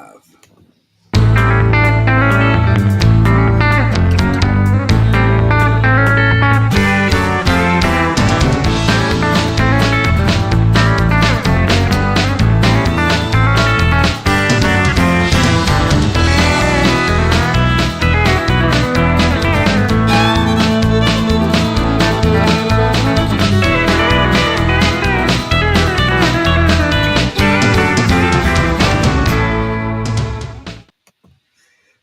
live.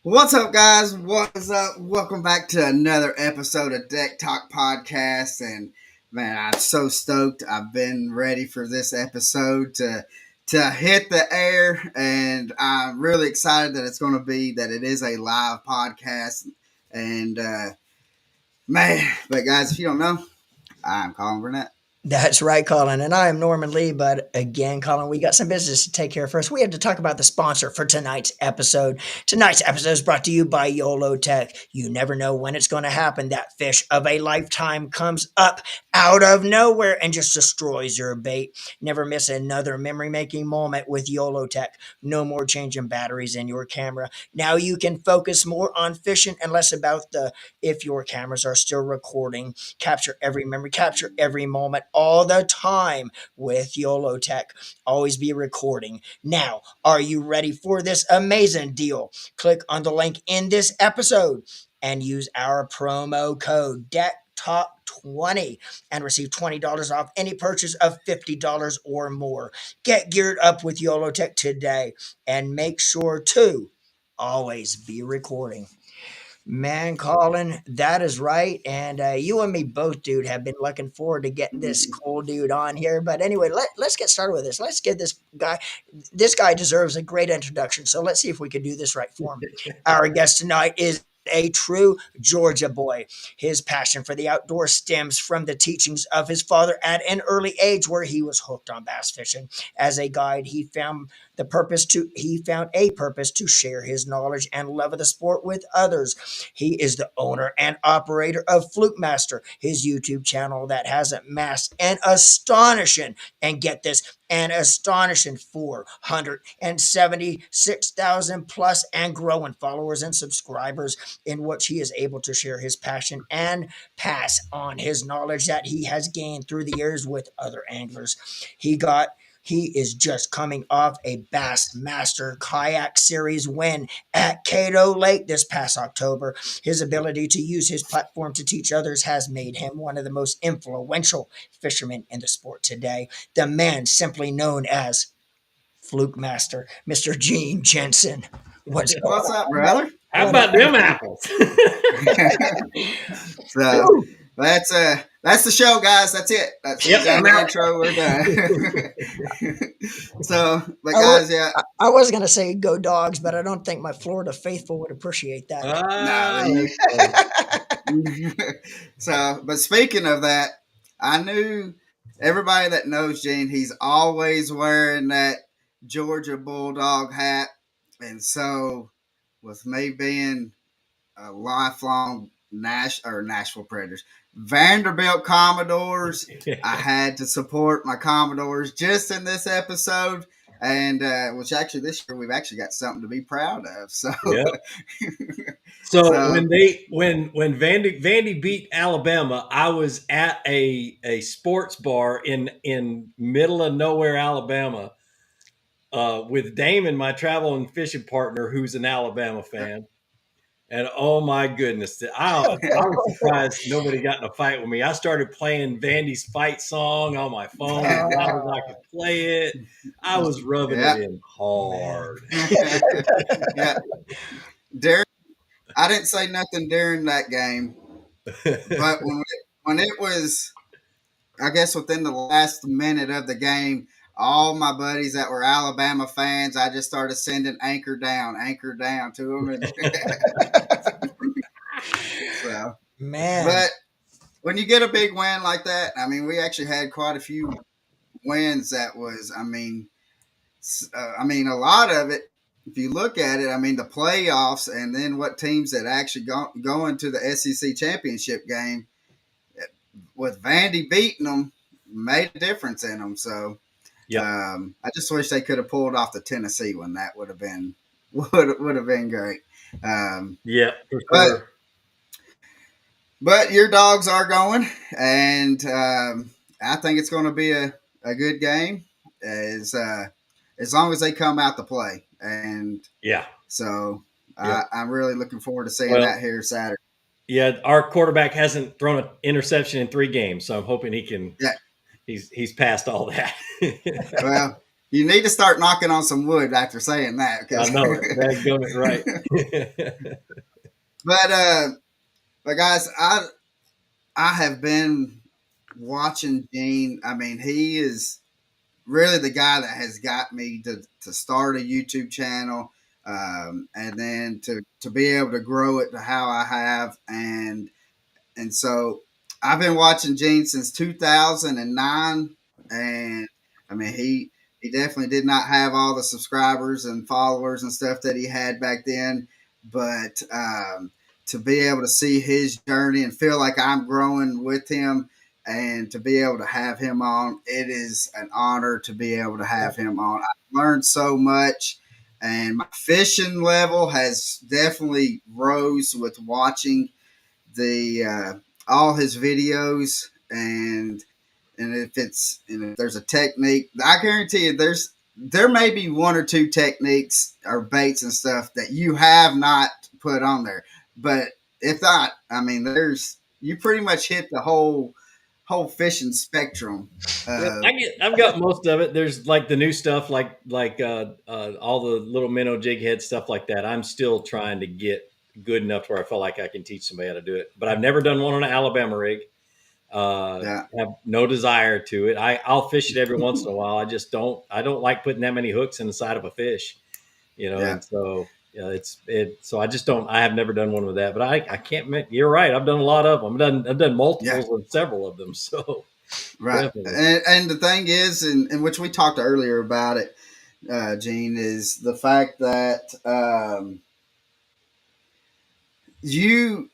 What's up, guys? What is up? Welcome back to another episode of Deck Talk Podcast. And man, I'm so stoked. I've been ready for this episode to hit the air, and I'm really excited that it is a live podcast. And but guys, if you don't know, I'm Colin Burnett. That's right, Colin. And I am Norman Lee. But again, Colin, we got some business to take care of first. We have to talk about the sponsor for tonight's episode. Tonight's episode is brought to you by YOLO Tech. You never know when it's going to happen. That fish of a lifetime comes up out of nowhere and just destroys your bait. Never miss another memory-making moment with YOLO Tech. No more changing batteries in your camera. Now you can focus more on fishing and less about if your cameras are still recording. Capture every memory, capture every moment, all the time with YOLO Tech. Always be recording. Now, are you ready for this amazing deal? Click on the link in this episode and use our promo code DECKTALK20 and receive $20 off any purchase of $50 or more. Get geared up with YOLO Tech today and make sure to always be recording. Man, Colin, that is right. And you and me both, dude, have been looking forward to getting this cool dude on here. But anyway, let's get started with this. Let's get this guy. This guy deserves a great introduction. So let's see if we can do this right for him. Our guest tonight is a true Georgia boy. His passion for the outdoors stems from the teachings of his father at an early age, where he was hooked on bass fishing. As a guide, he found a purpose to share his knowledge and love of the sport with others. He is the owner and operator of Flukemaster, his YouTube channel that has amassed an astonishing 476,000 plus and growing followers and subscribers, in which he is able to share his passion and pass on his knowledge that he has gained through the years with other anglers. He is just coming off a Bassmaster Kayak Series win at Cato Lake this past October. His ability to use his platform to teach others has made him one of the most influential fishermen in the sport today. The man simply known as Flukemaster, Mr. Gene Jensen. What's up, brother? How about them apples? So that's the show, guys. That's it. That's the intro. We're done. So, but guys, I was gonna say go Dogs, but I don't think my Florida faithful would appreciate that. So, but speaking of that, I knew everybody that knows Gene. He's always wearing that Georgia Bulldog hat, and so with me being a lifelong Nashville Predators, Vanderbilt Commodores, I had to support my Commodores just in this episode, and which actually this year we've actually got something to be proud of. So, so when Vandy beat Alabama, I was at a sports bar in middle of nowhere, Alabama, with Damon, my travel and fishing partner, who's an Alabama fan. And oh my goodness, I was surprised nobody got in a fight with me. I started playing Vandy's fight song on my phone as loud as I could play it. I was rubbing it in hard. Darren, I didn't say nothing during that game, but when it was, I guess within the last minute of the game, all my buddies that were Alabama fans, I just started sending anchor down to them. And so, man. But when you get a big win like that, I mean, we actually had quite a few wins. That was, I mean, a lot of it. If you look at it, I mean, the playoffs and then what teams that actually go into the SEC championship game with Vandy beating them made a difference in them. So, I just wish they could have pulled off the Tennessee one. That would have been would have been great. Um, Yeah, for but sure. but your dogs are going, and I think it's going to be a good game as long as they come out to play. And Yeah. so Yep. I'm really looking forward to seeing Well, that here Saturday. yeah, our quarterback hasn't thrown an interception in 3 games, so I'm hoping he can. Yeah. He's passed all that. Well, you need to start knocking on some wood after saying that, I because. know it. Dadgummit, right. but uh, but guys, I have been watching Gene. I mean, he is really the guy that has got me to start a YouTube channel, and then to be able to grow it to how I have, and so I've been watching Gene since 2009, and I mean he definitely did not have all the subscribers and followers and stuff that he had back then, but to be able to see his journey and feel like I'm growing with him, and to be able to have him on, it is an honor to be able to have him on. I've learned so much, and my fishing level has definitely rose with watching the all his videos, and if there's a technique, I guarantee you there may be one or two techniques or baits and stuff that you have not put on there, but if not, I mean, there's you pretty much hit the whole fishing spectrum. Yeah, uh, I've got most of it. There's like the new stuff, like all the little minnow jig head stuff like that. I'm still trying to get good enough to where I feel like I can teach somebody how to do it. But I've never done one on an Alabama rig. yeah, Have no desire to it. I'll fish it every once in a while. I just don't. I don't like putting that many hooks in the side of a fish, yeah, And so yeah, So I just don't. I have never done one with that. But I can't. You're right. I've done a lot of them. I've done yeah. multiples of several of them. So Right, definitely. and the thing is, in which we talked earlier about it, Gene, is the fact that you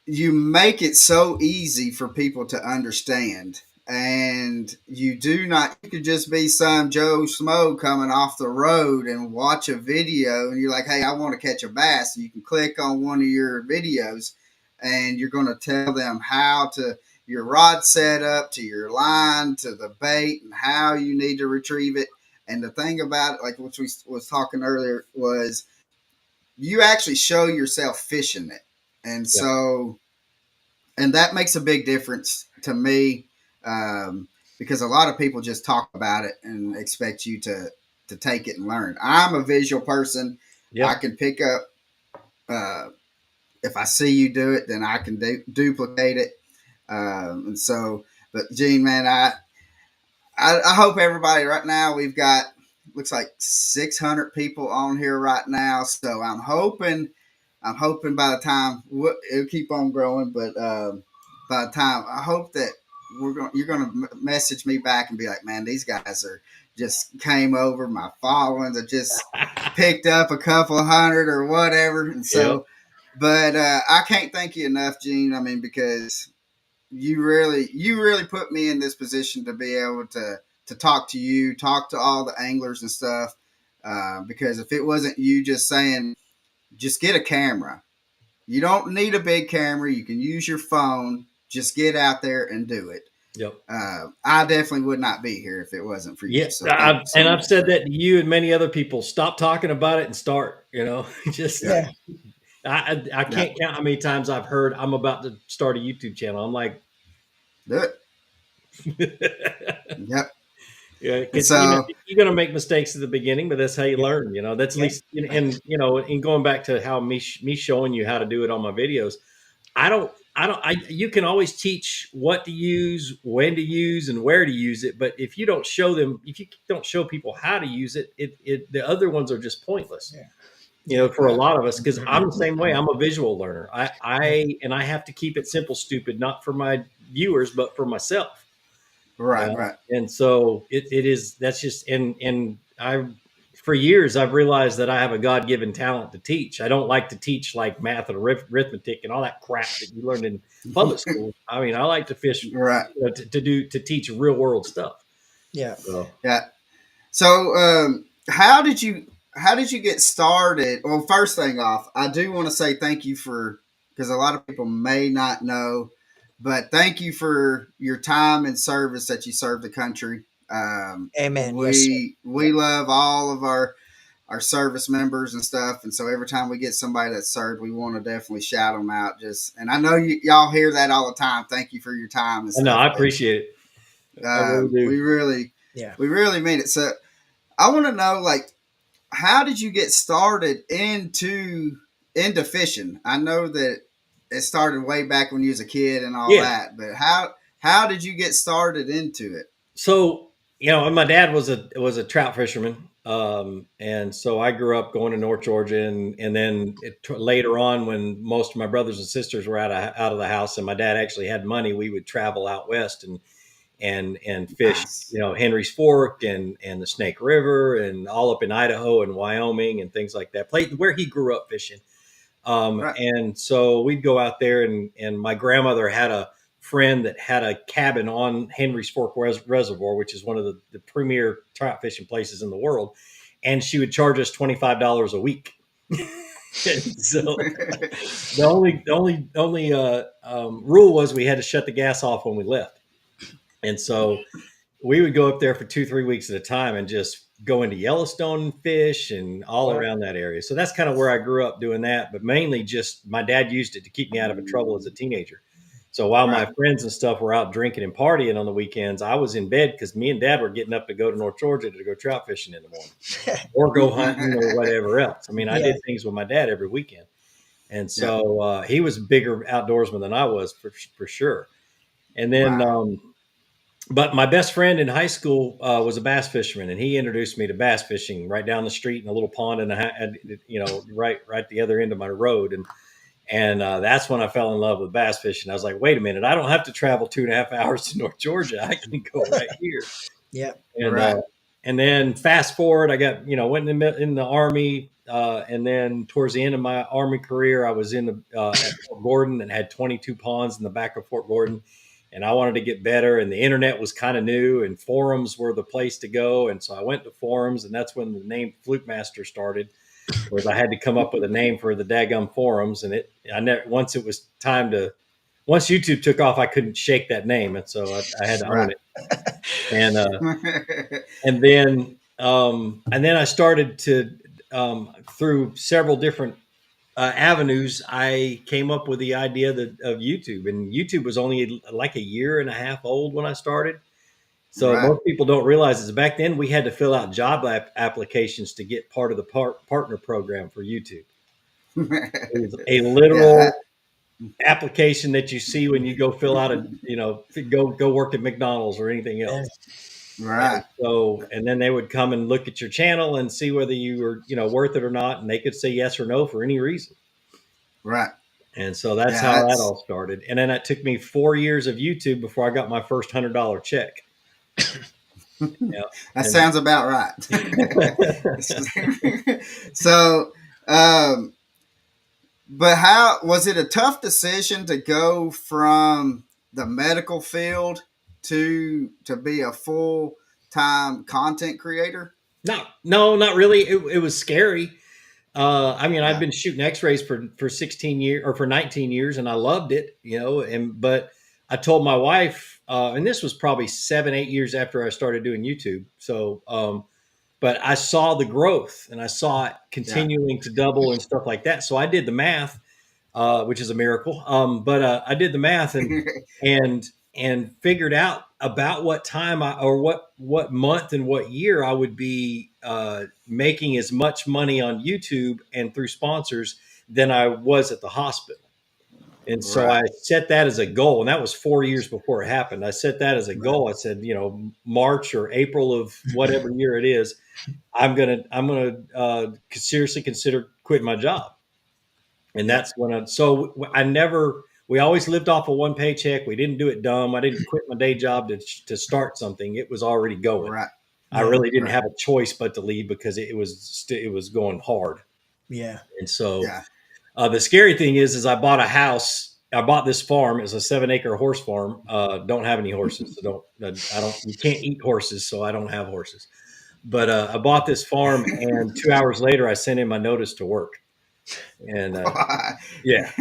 you make it so easy for people to understand, and you could just be some Joe Schmo coming off the road and watch a video, and you're like, hey, I want to catch a bass. You can click on one of your videos, and you're going to tell them how to your rod setup to your line to the bait and how you need to retrieve it. And the thing about it, like what we was talking earlier, was you actually show yourself fishing it. And Yeah. so, and that makes a big difference to me, because a lot of people just talk about it and expect you to take it and learn. I'm a visual person. I Yep. can pick up, uh, if I see you do it, then I can duplicate it. And so, but Gene, man, I hope everybody right now, we've got, looks like 600 people on here right now. So I'm hoping by the time it'll keep on growing, but by the time, I hope that you're going to message me back and be like, man, these guys are just came over. My followings are just picked up a couple hundred or whatever. And Yep. so, but I can't thank you enough, Gene. I mean, because you really put me in this position to be able to talk to you, talk to all the anglers and stuff. Because if it wasn't you just saying, just get a camera. You don't need a big camera. You can use your phone. Just get out there and do it. Yep. I definitely would not be here if it wasn't for you. Yeah, So thank you so I've much, said sir. that to you and many other people. Stop talking about it and start. Just Yeah, Yeah. I yeah, can't count how many times I've heard I'm about to start a YouTube channel. I'm like, do it. yeah, Yep. And because so, you're going to make mistakes at the beginning, but that's how you learn. That's at Yeah. least and going back to how me showing you how to do it on my videos. You can always teach what to use, when to use, and where to use it. But if you don't show them, if you don't show people how to use it, the other ones are just pointless. Yeah. For a lot of us, because I'm the same way. I'm a visual learner. I have to keep it simple, stupid, not for my viewers, but for myself. right, right. And so it is. That's just and I for years I've realized that I have a God given talent to teach. I don't like to teach like math and arithmetic and all that crap that you learned in public school. I mean, I like to fish, Right. to teach real world stuff. Yeah. So Yeah. So, how did you? how did you get started? Well, first thing off, I do want to say thank you for, because a lot of people may not know, but thank you for your time and service that you served the country. Amen. Yes, sir. We love all of our service members and stuff, and so every time we get somebody that's served, we want to definitely shout them out. Just, and I know y'all hear that all the time. Thank you for your time and No, stuff, I but appreciate it. I really we do. really Yeah. we really mean it. So I want to know, like, how did you get started into fishing? I know that it started way back when you was a kid and all Yeah. that, but how did you get started into it? So, and my dad was a trout fisherman, and so I grew up going to North Georgia, and then later on, when most of my brothers and sisters were out of the house, and my dad actually had money, we would travel out west and fish, Nice. Henry's Fork and the Snake River and all up in Idaho and Wyoming and things like that. Played where he grew up fishing. Right. And so we'd go out there, and my grandmother had a friend that had a cabin on Henry's Fork Reservoir, which is one of the premier trout fishing places in the world. And she would charge us $25 a week. So the only rule was we had to shut the gas off when we left. And so we would go up there for 2-3 weeks at a time and just go into Yellowstone and fish and all Wow. around that area. So that's kind of where I grew up doing that. But mainly just my dad used it to keep me out of trouble as a teenager. So while my Right. friends and stuff were out drinking and partying on the weekends, I was in bed because me and dad were getting up to go to North Georgia to go trout fishing in the morning or go hunting or whatever else. I mean, I Yeah. did things with my dad every weekend. And Yeah. so he was a bigger outdoorsman than I was for sure. And then Wow. but my best friend in high school was a bass fisherman, and he introduced me to bass fishing right down the street in a little pond, right the other end of my road, and that's when I fell in love with bass fishing. I was like, wait a minute, I don't have to travel 2.5 hours to North Georgia. I can go right here. Yeah. And Right. and then fast forward, I got went in the army, and then towards the end of my army career, I was in at Fort Gordon and had 22 ponds in the back of Fort Gordon, and I wanted to get better. And the internet was kind of new, and forums were the place to go. And so I went to forums, and that's when the name Flukemaster started. Was I had to come up with a name for the daggum forums, and once it was time to once YouTube took off, I couldn't shake that name, and so I had to own Right. it. And and then I started to through several different avenues. I came up with the idea of YouTube, and YouTube was only like a year and a half old when I started. So Right. most people don't realize is back then we had to fill out job applications to get part of the partner program for YouTube. It was a Yeah. literal application that you see when you go fill out go work at McDonald's or anything Yeah. else. And Right. so, and then they would come and look at your channel and see whether you were, worth it or not. And they could say yes or no for any reason. Right. And so that's Yeah. how that all started. And then it took me 4 years of YouTube before I got my first $100 check. Yeah. That And sounds about right. So, um, but how was it a tough decision to go from the medical field to be a full time content creator? no, not really. It was scary. I mean, I've Yeah. been shooting X-rays for 16 years or for 19 years, and I loved it, but I told my wife, and this was probably 7, 8 years after I started doing YouTube. So, but I saw the growth and I saw it Yeah. continuing to double and stuff like that. So I did the math, which is a miracle. But I did the math and and figured out about what time or what month and what year I would be making as much money on YouTube and through sponsors than I was at the hospital. And so Right. I set that as a goal, and that was 4 years before it happened. I set that as a Right. goal. I said, March or April of whatever year it is, I'm gonna seriously consider quitting my job. And Yeah. that's when we always lived off of one paycheck. We didn't do it dumb. I didn't quit my day job to start something. It was already going. Right. I Yeah. really didn't Right. have a choice but to leave because it was going hard. Yeah. And so Yeah. the scary thing is I bought a house. I bought this farm. It's a 7-acre horse farm. Don't have any horses. So don't, I don't, you can't eat horses. So I don't have horses. But I bought this farm, and 2 hours later, I sent in my notice to work. And yeah,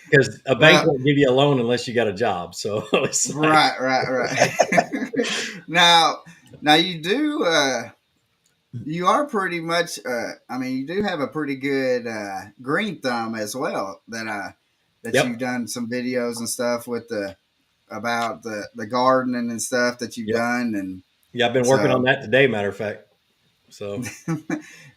because a bank Well, won't give you a loan unless you got a job. So it's like, right. now, now you do. You are pretty much. I mean, you do have a pretty good green thumb as well. That yep, you've done some videos and stuff with the about the gardening and stuff that you've yep, done, and yeah. I've been working on so that today. Matter of fact. So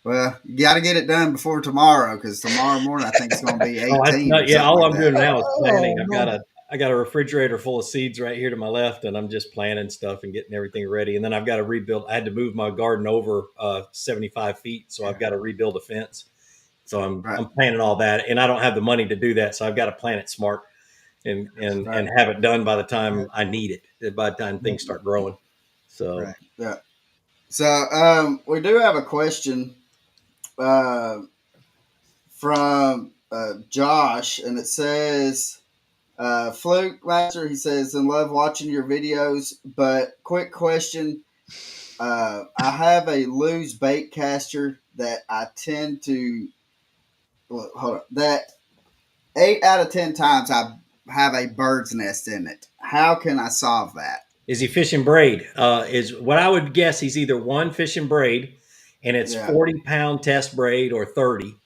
well, you got to get it done before tomorrow because tomorrow morning I think it's going to be oh, that's 18 or not. Yeah, something all like I'm doing that. now is planting. Oh no. I got a refrigerator full of seeds right here to my left, and I'm just planting stuff and getting everything ready. And then I've got to rebuild. I had to move my garden over 75 feet, so I've got to rebuild a fence. So Right, I'm planning all that, and I don't have the money to do that, so I've got to plan it smart and right, have it done by the time Right. I need it. By the time things start growing. So Right. yeah. So we do have a question uh, from Josh, and it says, Flukemaster, he says, "In love watching your videos, but quick question. I have a loose bait caster that I tend to, well, hold on, that 8 out of 10 times I have a bird's nest in it. How can I solve that?" is he fishing braid? Is what I would guess. He's either one fishing braid, and it's Yeah, 40-pound test braid or 30.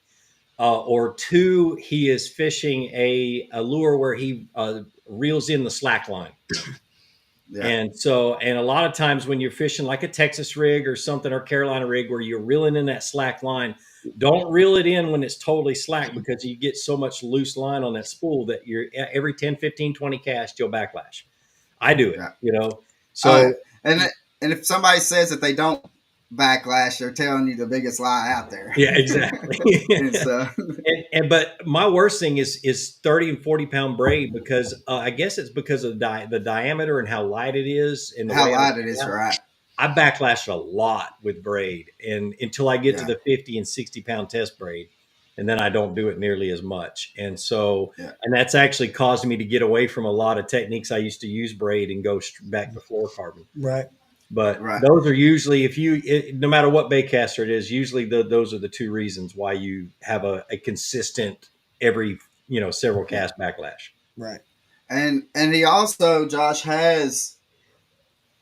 Or two, he is fishing a lure where he reels in the slack line. yeah, And a lot of times when you're fishing like a Texas rig or something, or Carolina rig, where you're reeling in that slack line, don't reel it in when it's totally slack, because you get so much loose line on that spool that you're every 10, 15, 20 cast, you'll backlash. I do it, yeah. So And and if somebody says that they don't backlash, they're telling you the biggest lie out there. yeah, exactly. And so, But my worst thing is 30 and 40-pound braid, because I guess it's because of the diameter and how light it is and the how way I light lay it it is, out. right? I backlash a lot with braid, and until I get to Yeah, the 50 and 60-pound test braid, and then I don't do it nearly as much. yeah, And that's actually caused me to get away from a lot of techniques I used to use braid and go back to fluorocarbon. Right. But right. those are usually, no matter what baitcaster it is, usually those are the two reasons why you have a consistent every several Yeah. cast backlash. Right. And he also, Josh, has,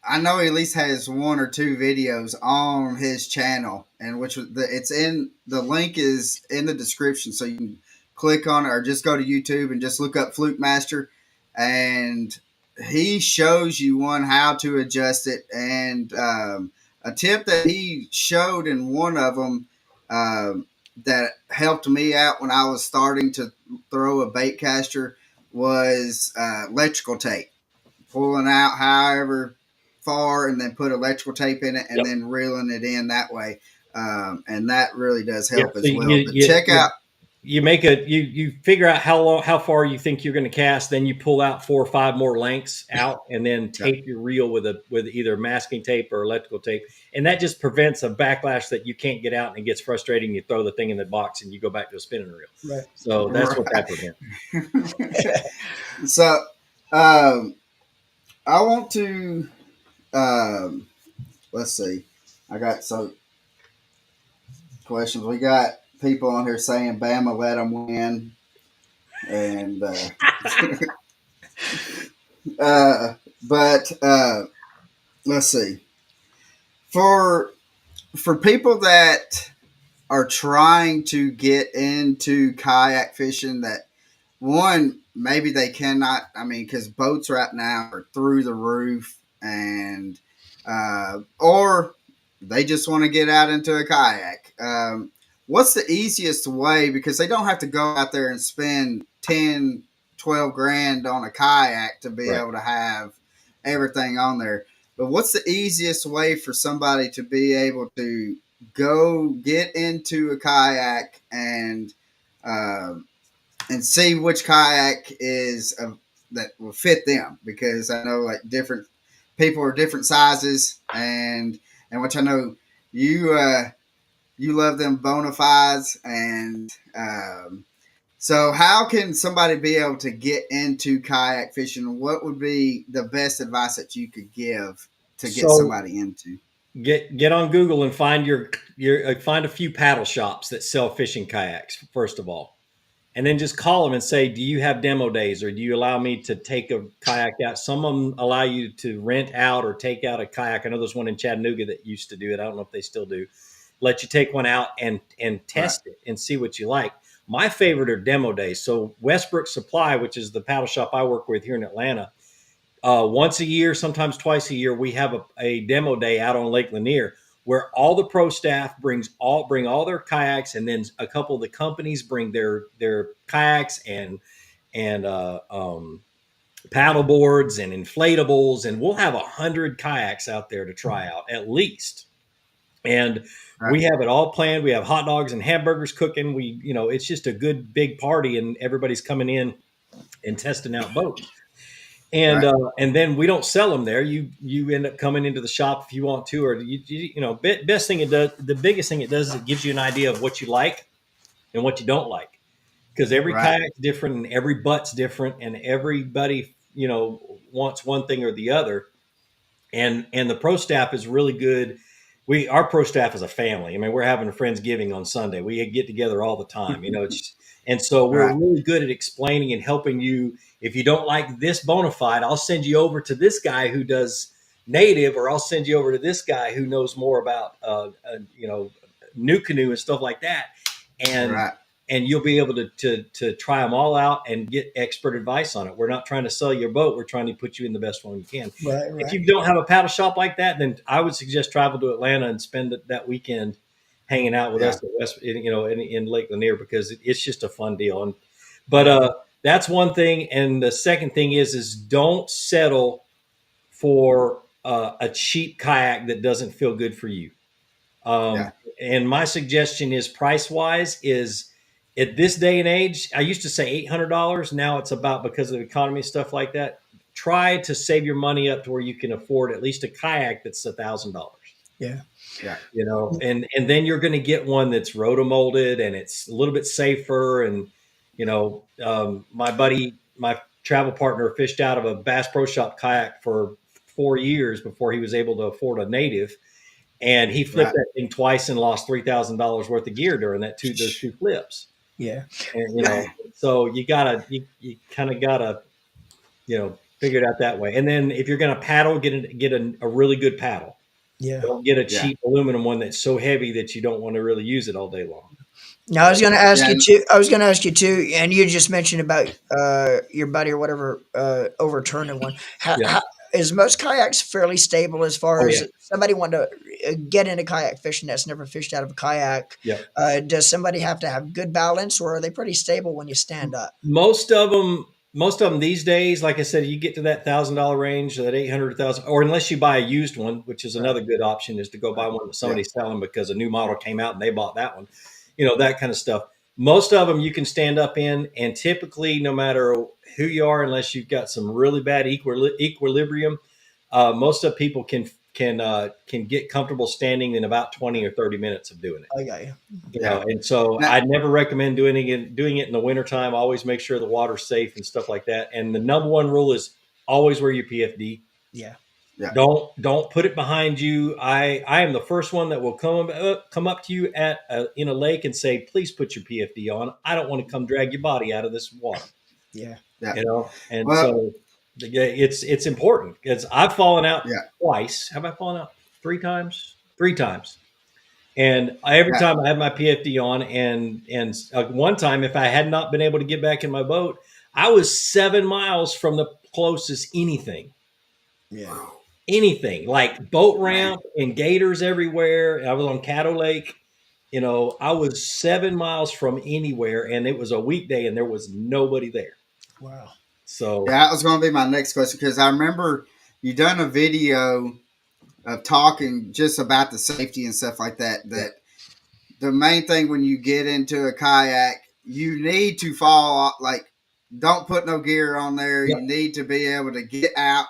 I know he at least has one or two videos on his channel, and which it's in the link is in the description, so you can click on it or just go to YouTube and just look up Flukemaster, and he shows you one how to adjust it, and a tip that he showed in one of them that helped me out when I was starting to throw a bait caster was electrical tape, pulling out however far and then put electrical tape in it and Yep. then reeling it in that way. And that really does Yep. help So as well. But check out, you make you figure out how far you think you're going to cast, then you pull out 4 or 5 more lengths out, and then yeah, tape your reel with either masking tape or electrical tape, and that just prevents a backlash that you can't get out, and it gets frustrating. You throw the thing in the box and you go back to a spinning reel. Right. So that's what that right. prevents. So um, I want to, let's see, I got so questions. We got people on here saying Bama let them win. And, uh, but let's see. For people that are trying to get into kayak fishing, that one, maybe they cannot, I mean, because boats right now are through the roof, and or they just want to get out into a kayak. What's the easiest way, because they don't have to go out there and spend 10, 12 grand on a kayak to be Right. able to have everything on there, but what's the easiest way for somebody to be able to go get into a kayak um, and see which kayak is that will fit them? Because I know like different people are different sizes, and which I know you you love them bona fides, and so how can somebody be able to get into kayak fishing? What would be the best advice that you could give to get So somebody into? get on Google and find find a few paddle shops that sell fishing kayaks first of all, and then just call them and say, "Do you have demo days, or do you allow me to take a kayak out?" Some of them allow you to rent out or take out a kayak. I know there's one in Chattanooga that used to do it. I don't know if they still do. Let you take one out and Right. test it and see what you like. My favorite are demo days. So Westbrook Supply, which is the paddle shop I work with here in Atlanta, once a year, sometimes twice a year, we have a demo day out on Lake Lanier where all the pro staff bring all their kayaks, and then a couple of the companies bring their kayaks and paddle boards and inflatables, and we'll have 100 kayaks out there to try out at least. And Right. we have it all planned. We have hot dogs and hamburgers cooking. It's just a good big party, and everybody's coming in and testing out boats. And Right. and then we don't sell them there. You end up coming into the shop if you want to, or best thing it does. The biggest thing it does is it gives you an idea of what you like and what you don't like, because every Right. kayak's different and every butt's different, and everybody wants one thing or the other. And the pro staff is really good. Our pro staff is a family. I mean, we're having a Friendsgiving on Sunday. We get together all the time. And so we're Right. really good at explaining and helping you. If you don't like this bona fide, I'll send you over to this guy who does native, or I'll send you over to this guy who knows more about new canoe and stuff like that. And Right. and you'll be able to try them all out and get expert advice on it. We're not trying to sell your boat. We're trying to put you in the best one you can. Right, If right. you don't have a paddle shop like that, then I would suggest travel to Atlanta and spend that weekend hanging out with Yeah. us at in Lake Lanier, because it's just a fun deal. But that's one thing. And the second thing is don't settle for a cheap kayak that doesn't feel good for you. Yeah. And my suggestion is, price wise, is at this day and age, I used to say $800. Now it's about, because of the economy and stuff like that, try to save your money up to where you can afford at least a kayak that's $1,000. Yeah. Yeah. And then you're going to get one that's rotomolded and it's a little bit safer. And my travel partner, fished out of a Bass Pro Shop kayak for 4 years before he was able to afford a native, and he flipped Right. that thing twice and lost $3,000 worth of gear during those two flips. Yeah. And so you kind of gotta figure it out that way. And then if you're going to paddle, get a really good paddle. Yeah. Don't get a Yeah. cheap aluminum one that's so heavy that you don't want to really use it all day long. Now I was going to ask Yeah. you too. I was going to ask you too, and you just mentioned about your buddy or whatever overturning one. Yeah. Is most kayaks fairly stable as far Oh, as yeah. somebody want to get into kayak fishing that's never fished out of a kayak? Yeah. Does somebody have to have good balance, or are they pretty stable when you stand up? Most of them these days, like I said, you get to that $1,000 range, that 800,000, or unless you buy a used one, which is another good option, is to go buy one that somebody's selling because a new model came out and they bought that one, that kind of stuff. Most of them you can stand up in, and typically, no matter who you are, unless you've got some really bad equilibrium, most of people can get comfortable standing in about 20 or 30 minutes of doing it. I got you. And so Now- I never recommend doing it in the wintertime. Always make sure the water's safe and stuff like that. And the number one rule is always wear your PFD. Yeah. Yeah. Don't put it behind you. I am the first one that will come up to you in a lake and say, please put your PFD on. I don't want to come drag your body out of this water. Yeah. Yeah. And Well- so it's important, because I've fallen out Yeah. twice. Have I fallen out 3 times? 3 times. And every Yeah. time I had my PFD on, and one time, if I had not been able to get back in my boat, I was 7 miles from the closest Yeah. anything like boat ramp and gators everywhere. I was on Caddo Lake. I was 7 miles from anywhere, and it was a weekday, and there was nobody there. Wow. So Yeah, that was going to be my next question, because I remember you done a video of talking just about the safety and stuff like that. That the main thing when you get into a kayak, you need to fall off, like, don't put no gear on there. Yep. You need to be able to get out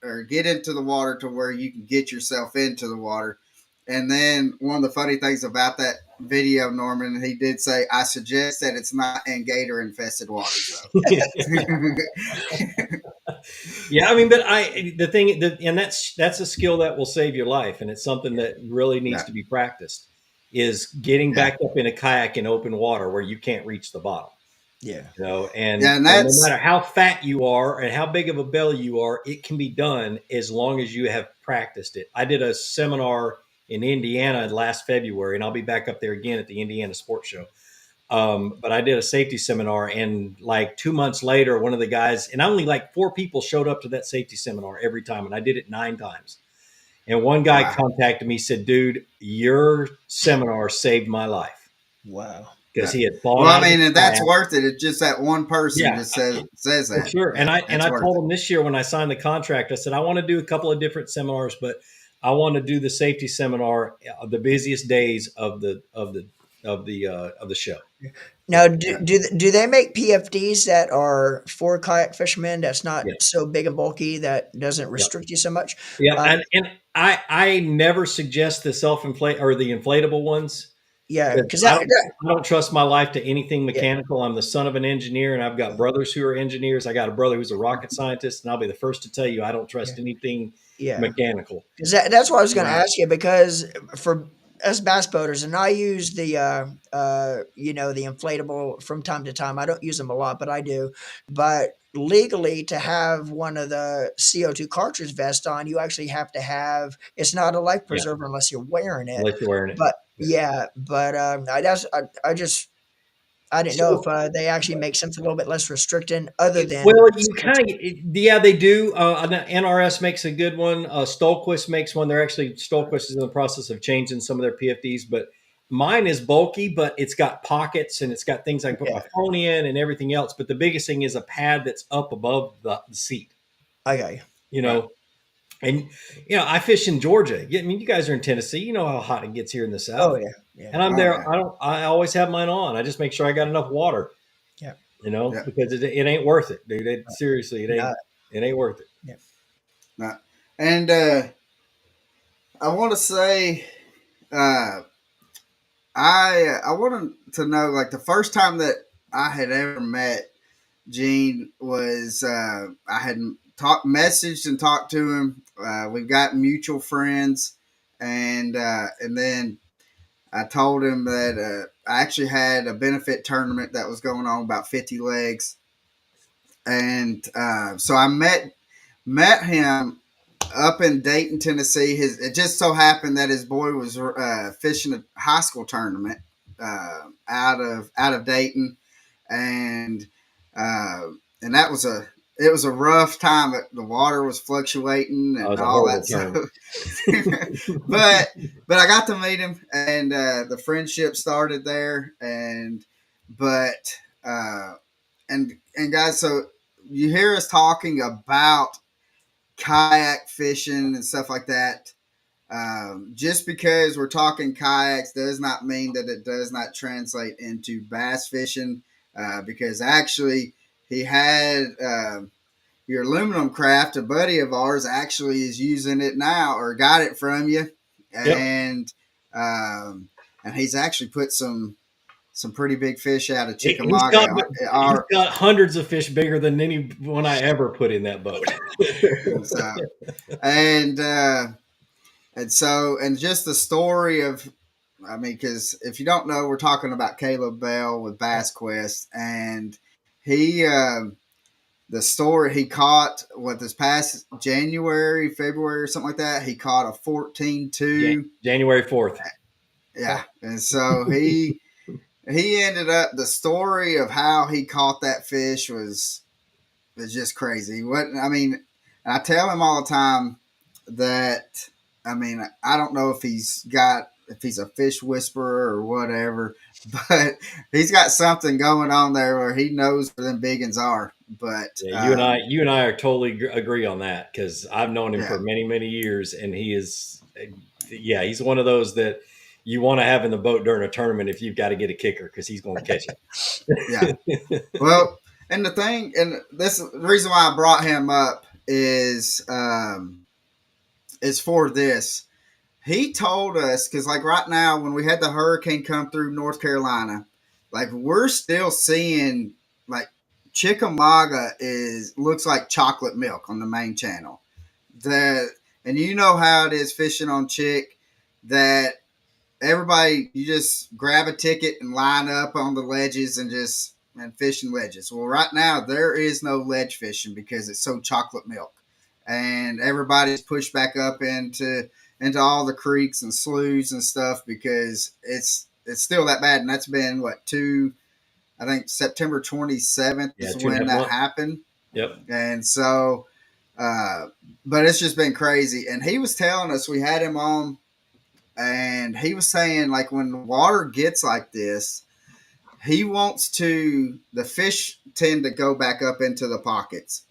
or get into the water to where you can get yourself into the water. And then one of the funny things about that video, Norman, he did say, I suggest that it's not in gator infested water. So. Yeah, I mean, but and that's a skill that will save your life, and it's something that really needs Yeah, to be practiced. Is getting yeah, back up in a kayak in open water where you can't reach the bottom. Yeah. yeah, and And no that's matter how fat you are and how big of a belly you are, it can be done as long as you have practiced it. I did a seminar in Indiana last February, and I'll be back up there again at the Indiana Sports Show. But I did a safety seminar, and like 2 months later, one of the guys, and only like 4 people showed up to that safety seminar every time, and I did it 9 times. And one guy wow. contacted me, said, "Dude, your seminar saved my life," Wow. because Yeah. he had fallen Well, I out of mean, his and that's kayak. worth it. It's just that one person Yeah, just says for that. sure. Yeah, And that's I worth told it. him this year when I signed the contract, I said I want to do a couple of different seminars, but I want to do the safety seminar the busiest days of the show. Now, So Yeah, do they make PFDs that are for kayak fishermen? That's not yes, so big and bulky that doesn't yep, restrict you so much. yeah, Uh, and I never suggest the self inflate or the inflatable ones yeah, because because that I don't trust my life to anything yeah, mechanical. I'm the son of an engineer, and I've got brothers who are engineers. I got a brother who's a rocket scientist, and I'll be the first to tell you I don't yeah, trust anything yeah. mechanical. 'Cause that's what I was gonna right. ask you because for us bass boaters, and I use the, the inflatable from time to time. I don't use them a lot, but I do. But legally, to have one of the CO2 cartridge vest on, you actually have to have it's not a life Yeah, preserver unless you're wearing it. unless you're wearing it. But Yeah. yeah, but, I just I didn't know if, So they actually make something a little bit less restricting other than well, you CO2. kind of, yeah, they do. NRS makes a good one. Stolquist makes one. They're actually Stolquist is in the process of changing some of their PFDs, but mine is bulky, but it's got pockets and it's got things I can put Yeah, my phone in and everything else. But the biggest thing is a pad that's up above the seat. I got you. You Right. know, and I fish in Georgia. I mean, you guys are in Tennessee. You know how hot it gets here in the Oh, South. yeah, yeah, And I'm Oh there. yeah. I don't. I always have mine on. I just make sure I got enough water. yeah. You Yeah. because it ain't worth it, dude. Seriously, it No, ain't. It ain't worth it. yeah. No. And I want to say, uh, I wanted to know like the first time that I had ever met Gene was I had messaged and talked to him. We've got mutual friends, and then I told him that I actually had a benefit tournament that was going on, about 50 legs, and so I met him up in Dayton, Tennessee. It just so happened that his boy was fishing a high school tournament out of Dayton, and uh, and that was a rough time. The water was fluctuating That and was a all horrible that. So, tournament. but I got to meet him, and the friendship started there. And but and guys, so you hear us talking about kayak fishing and stuff like that. Just because we're talking kayaks does not mean that it does not translate into bass fishing. Because actually, he had your aluminum craft. A buddy of ours actually is using it now, or got it from you, Yep. and um, and he's actually put some pretty big fish out of He's got Chickamauga. he's got hundreds of fish bigger than anyone I ever put in that boat. So and and just the story of, I mean, because if you don't know, we're talking about Caleb Bell with Bass Quest, and he the story he caught what this past January, February, or something like that. He caught a 14-2. January 4th. Yeah, and so he ended up, the story of how he caught that fish was just crazy. What I mean, I tell him all the time that, I mean, I don't know if he's a fish whisperer or whatever, but he's got something going on there where he knows where them big uns are. But Yeah, you and I are totally agree on that because I've known him yeah, for many, many years, and he is, yeah, he's one of those that you want to have in the boat during a tournament if you've got to get a kicker because he's going to catch yeah. it. Well, and the thing, and this the reason why I brought him up is for this. He told us, because like right now when we had the hurricane come through North Carolina, like we're still seeing like Chickamauga looks like chocolate milk on the main channel. The and you know how it is fishing on Chick, that everybody, you just grab a ticket and line up on the ledges and fishing ledges. Well, right now there is no ledge fishing because it's so chocolate milk, and everybody's pushed back up into all the creeks and sloughs and stuff because it's still that bad. And that's been what, two, I think September 27th Yeah, is two and a when half that months. happened. Yep. And so, but it's just been crazy. And he was telling us, we had him on, and he was saying, like, when the water gets like this, the fish tend to go back up into the pockets.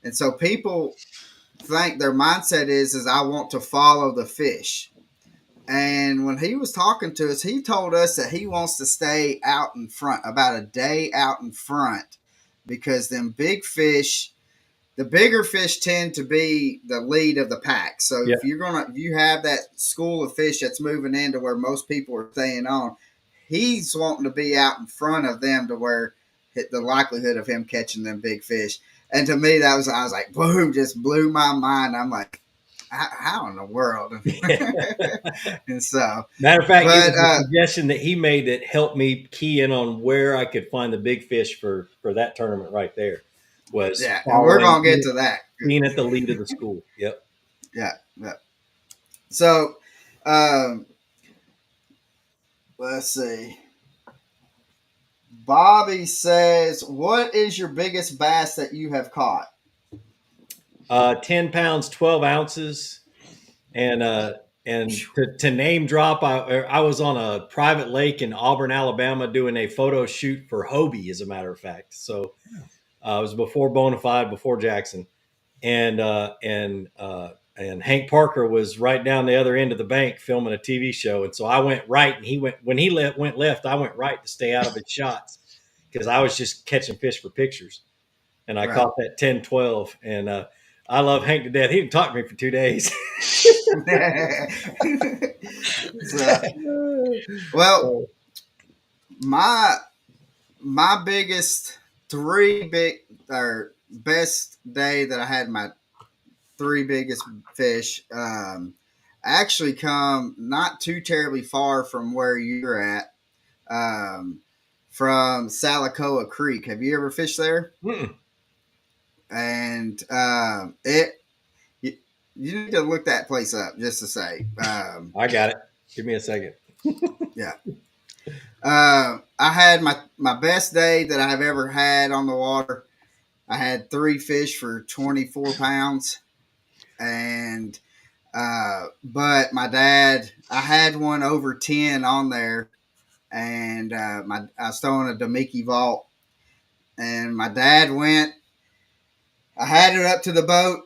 And so people think their mindset is I want to follow the fish. And when he was talking to us, he told us that he wants to stay out in front, about a day out in front, because them big fish, the bigger fish tend to be the lead of the pack. So Yeah. if you have that school of fish that's moving into where most people are staying on, he's wanting to be out in front of them to where the likelihood of him catching them big fish. And to me, I was like, boom, just blew my mind. I'm like, how in the world? And so, Matter of fact, it but was a suggestion that he made that helped me key in on where I could find the big fish for that tournament right there. Was yeah, and we're following, gonna get to that. being at the lead of the school. Yep. Yeah, yeah. So, um, let's see. Bobby says, "What is your biggest bass that you have caught?" 10 pounds, 12 ounces. And to name drop, I was on a private lake in Auburn, Alabama, doing a photo shoot for Hobie, as a matter of fact. So it was before Bonafide, before Jackson, and Hank Parker was right down the other end of the bank filming a TV show. And so I went right, and he went when he went left. I went right to stay out of his shots because I was just catching fish for pictures. And I Right. caught that 10-12, and I love Hank to death. He didn't talk to me for 2 days. So, well, my biggest three big or best day that I had, my three biggest fish, actually come not too terribly far from where you're at, um, from Salicoa Creek. Have you ever fished there? Mm-mm. And you, you need to look that place up just to say. I got it. Give me a second. Yeah. I had my best day that I've ever had on the water. I had three fish for 24 pounds. And, but my dad, I had one over 10 on there. And I was throwing a Damiki vault. And my dad went, I had it up to the boat.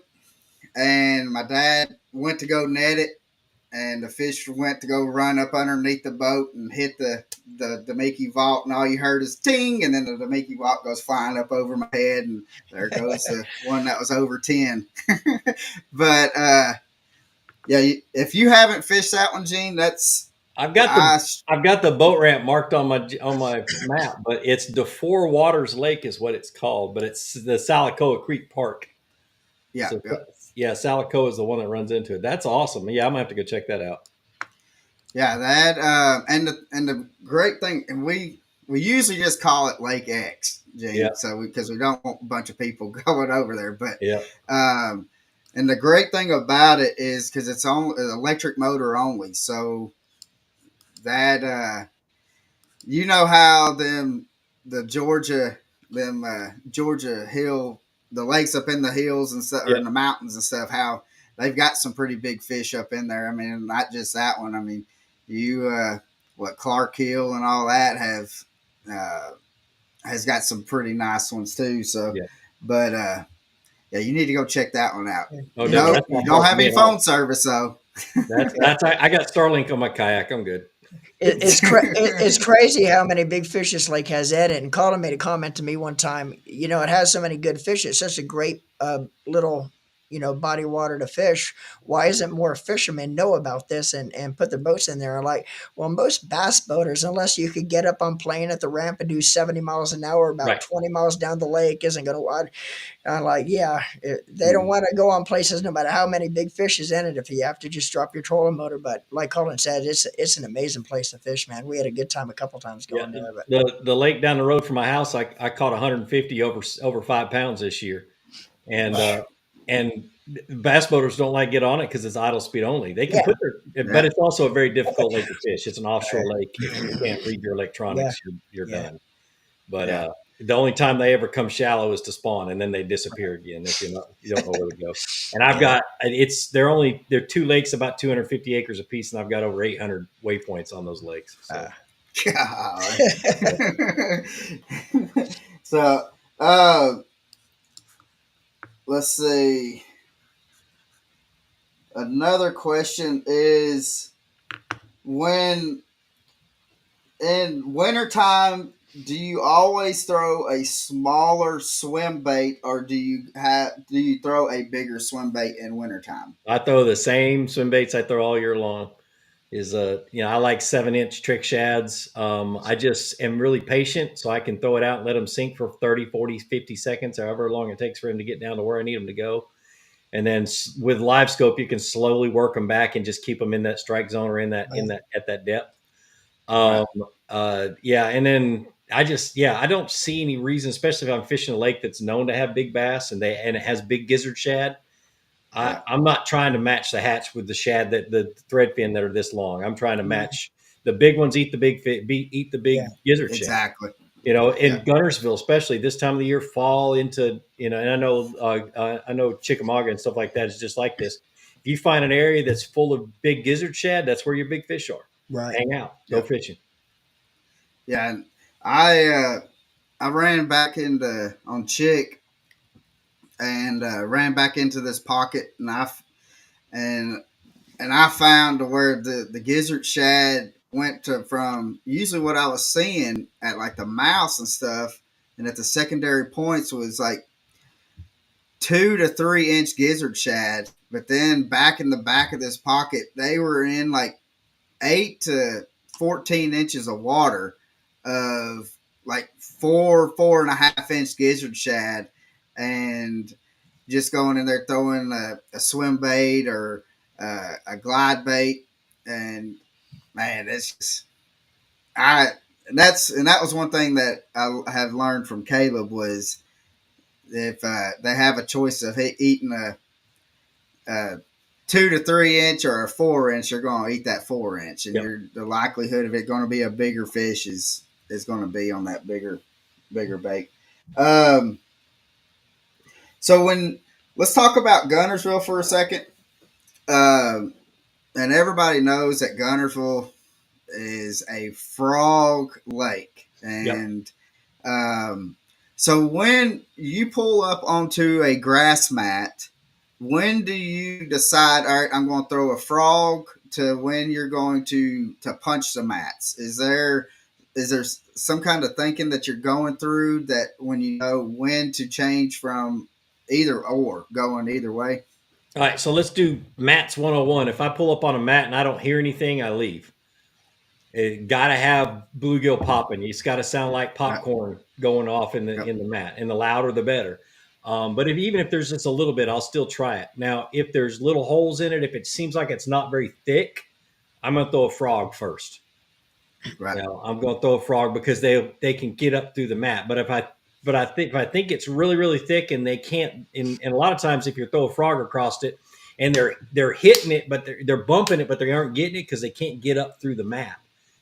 And my dad went to go net it, and the fish went to go run up underneath the boat and hit the Mickey vault, and all you heard is ting, and then the Mickey vault goes flying up over my head, and there goes the one that was over 10. But yeah, if you haven't fished that one, Gene, that's I've got I the boat ramp marked on my map, but it's the Four Waters Lake is what it's called, but it's the Salicoa Creek Park. yeah, So yeah. yeah, Salicoa is the one that runs into it. That's awesome. Yeah, I'm gonna have to go check that out. Yeah, that and the great thing, and we usually just call it Lake X, Gene. Yeah. So because we don't want a bunch of people going over there, but Yeah. and the great thing about it is because it's on electric motor only, so that you know how the Georgia hill, the lakes up in the hills and stuff, or Yeah. in the mountains and stuff, how they've got some pretty big fish up in there. I mean, not just that one. I mean, you what, Clark Hill and all that uh, has got some pretty nice ones too. So, Yeah. but yeah, you need to go check that one out. Oh no, that's You not don't far have from me any at all. phone service though. I got Starlink on my kayak. I'm good. It's crazy how many big fish this lake has in it. And Colin made a comment to me one time. You know, it has so many good fish. It's such a great little body water to fish. Why isn't more fishermen know about this and put their boats in there? Like, well, most bass boaters, unless you could get up on plane at the ramp and do 70 miles an hour about Right. 20 miles down the lake, isn't going to watch. I'm like, yeah, they don't Mm. want to go on places no matter how many big fish is in it if you have to just drop your trolling motor. But like Colin said, it's an amazing place to fish, man. We had a good time a couple times Yeah, going there. But the lake down the road from my house, I caught 150 over 5 pounds this year, and and bass boaters don't like to get on it because it's idle speed only. They can yeah, put their, but Yeah. it's also a very difficult lake to fish. It's an offshore Uh, lake. If you can't read your yeah, electronics, you're yeah. done. But yeah. the only time they ever come shallow is to spawn, and then they disappear again if you don't know where to go. And I've Yeah. got they're 2 lakes about 250 acres apiece, and I've got over 800 waypoints on those lakes. So Golly. So, uh, let's see. Another question is, when in wintertime, do you always throw a smaller swim bait, or do you throw a bigger swim bait in wintertime? I throw the same swim baits I throw all year long. I like 7-inch trick shads. I just am really patient, so I can throw it out and let them sink for 30, 40, 50 seconds, however long it takes for them to get down to where I need them to go. And then with live scope, you can slowly work them back and just keep them in that strike zone or in that at that depth. Right. Um, yeah, and then I don't see any reason, especially if I'm fishing a lake that's known to have big bass and it has big gizzard shad. Right. I'm not trying to match the hatch with the shad that the thread fin that are this long. I'm trying to Mhm. match the big ones eat the eat the Yeah. big gizzard shad. Exactly. In Yeah. Gunnersville, especially this time of the year, fall into and I know Chickamauga and stuff like that is just like this. If you find an area that's full of big gizzard shad, that's where your big fish are. Right. Hang out, go Yeah. fishing. Yeah. And I ran back into on Chick and ran back into this pocket, and and I found where the gizzard shad went to from usually what I was seeing at like the mouths and stuff, and at the secondary points was like 2 to 3 inch gizzard shad. But then back in the back of this pocket, they were in like 8 to 14 inches of water of like 4.5 inch gizzard shad, and just going in there throwing a swim bait or a glide bait, and man, it's just I that was one thing that I have learned from Caleb was if they have a choice of eating a 2 to 3 inch or a 4 inch, you're going to eat that 4 inch, and Yep. the likelihood of it going to be a bigger fish is going to be on that bigger bait. Um, so when let's talk about Gunnersville for a second. Um, and everybody knows that Gunnersville is a frog lake, Yep. and um, so when you pull up onto a grass mat, when do you decide? All right, I'm going to throw a frog. To when you're going to punch the mats? Is there some kind of thinking that you're going through that when you know when to change from either or going either way? All right, so let's do mats 101. If I pull up on a mat and I don't hear anything, I leave. It got to have bluegill popping. It's got to sound like Right. popcorn going off in Yep. the mat, and the louder the better. But even if there's just a little bit, I'll still try it. Now, if there's little holes in it, if it seems like it's not very thick, I'm gonna throw a frog first. Right. I'm going to throw a frog because they can get up through the mat. But if I think it's really really thick and they can't, and a lot of times if you throw a frog across it and they're hitting it, but they're bumping it, but they aren't getting it because they can't get up through the mat.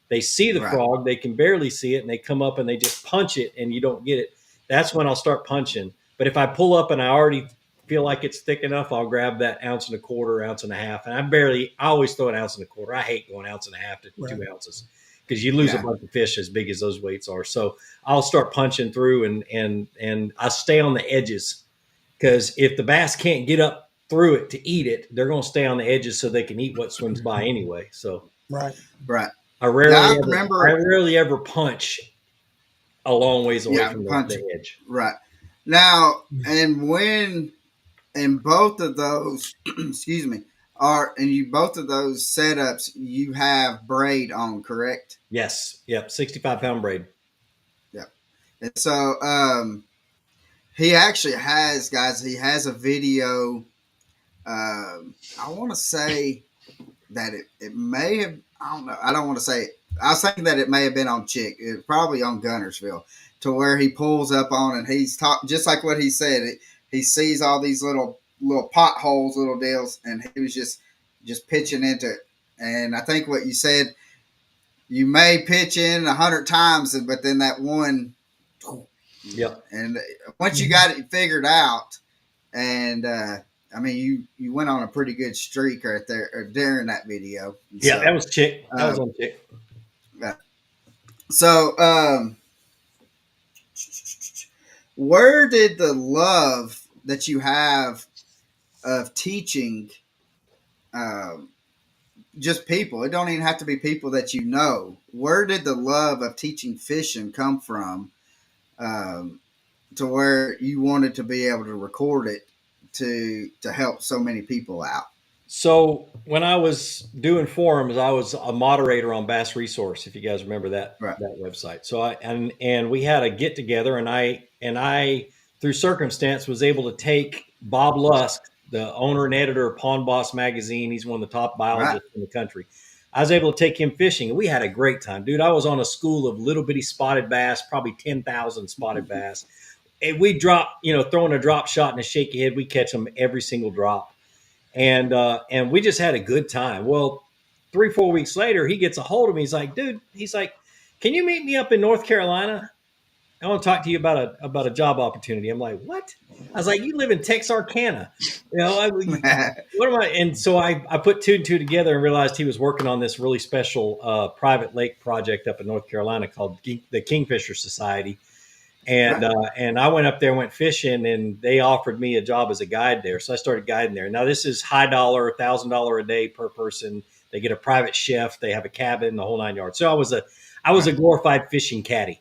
They see the Right. frog, they can barely see it, and they come up and they just punch it, and you don't get it. That's when I'll start punching. But if I pull up and I already feel like it's thick enough, I'll grab that ounce and a quarter, ounce and a half, and I always throw an ounce and a quarter. I hate going ounce and a half to Right. 2 ounces because you lose a Yeah. bunch of fish as big as those weights are. So I'll start punching through and I stay on the edges because if the bass can't get up through it to eat it, they're going to stay on the edges so they can eat what swims by anyway. So Right. Right. I Now rarely I ever I remember. rarely ever punch a long ways away Yeah. from Punch. the edge. Right. Now, and when and both of those, excuse me, are and you both of those setups you have braid on, correct? Yes, yep, 65-pound braid. Yep. And so he actually has, guys. He has a video. I want to say that it may have. I don't know. I don't want to say. I was thinking that it may have been on Chick. It was probably on Gunnersville, to where he pulls up on and he's talking just like what he said. He sees all these little potholes, little deals, and he was just pitching into it. And I think what you said, you may pitch in 100 times, but then that one, Yep. and once you got it figured out, and I mean, you went on a pretty good streak right there during that video. And Yeah, that so, was Chick. That was um, on Chick. so where did the love that you have of teaching, um, just people? It don't even have to be people that you know. Where did the love of teaching fishing come from? Um, to where you wanted to be able to record it to help so many people out. So when I was doing forums, I was a moderator on Bass Resource, if you guys remember that Right. that website. So and we had a get together, and I through circumstance was able to take Bob Lusk, the owner and editor of Pond Boss magazine. He's one of the top Right. biologists in the country. I was able to take him fishing, and we had a great time, dude. I was on a school of little bitty spotted bass, probably 10,000 spotted bass. And we drop, throwing a drop shot and a shaky head, we catch them every single drop, and we just had a good time. Well, 3 4 weeks later, he gets a hold of me. He's like, dude, can you meet me up in North Carolina? I want to talk to you about a job opportunity. I'm like, what? I was like, you live in Texarkana, what am I? And so I put two and two together and realized he was working on this really special private lake project up in North Carolina called the Kingfisher Society. And Right. and I went up there, went fishing, and they offered me a job as a guide there. So I started guiding there. Now this is high dollar, $1,000 a day per person. They get a private chef, they have a cabin, the whole 9 yards. So I was a Right. glorified fishing caddy,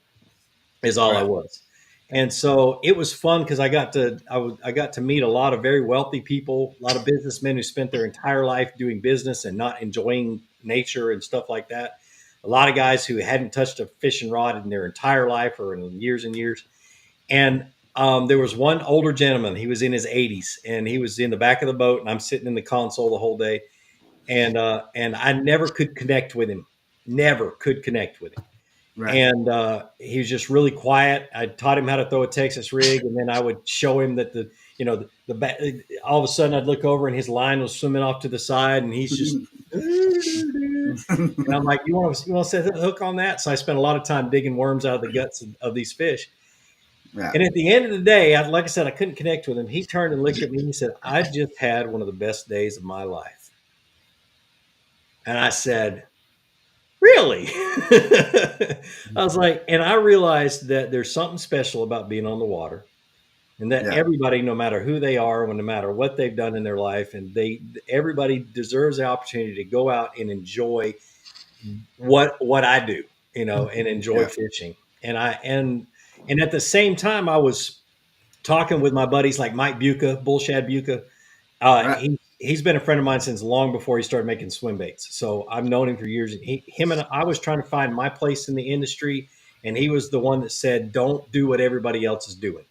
is all I Right. was. And so it was fun because I got to meet a lot of very wealthy people, a lot of businessmen who spent their entire life doing business and not enjoying nature and stuff like that. A lot of guys who hadn't touched a fishing rod in their entire life or in years and years. And there was one older gentleman. He was in his 80s, and he was in the back of the boat, and I'm sitting in the console the whole day. And I never could connect with him. Never could connect with him. Right. And he was just really quiet. I taught him how to throw a Texas rig, and then I would show him that all of a sudden I'd look over and his line was swimming off to the side, and he's just. And I'm like, you want to set the hook on that? So I spent a lot of time digging worms out of the guts of these fish. Right. And at the end of the day, like I said, I couldn't connect with him. He turned and looked at me and he said, I just had one of the best days of my life. And I said, really? I was like, and I realized that there's something special about being on the water, and that Yeah. everybody, no matter who they are, no matter what they've done in their life, and everybody deserves the opportunity to go out and enjoy what I do, and enjoy Yeah. fishing. And at the same time, I was talking with my buddies like Mike Buca, Bullshad Buca. Right. He's been a friend of mine since long before he started making swim baits. So I've known him for years. And him and I was trying to find my place in the industry, and he was the one that said, "Don't do what everybody else is doing,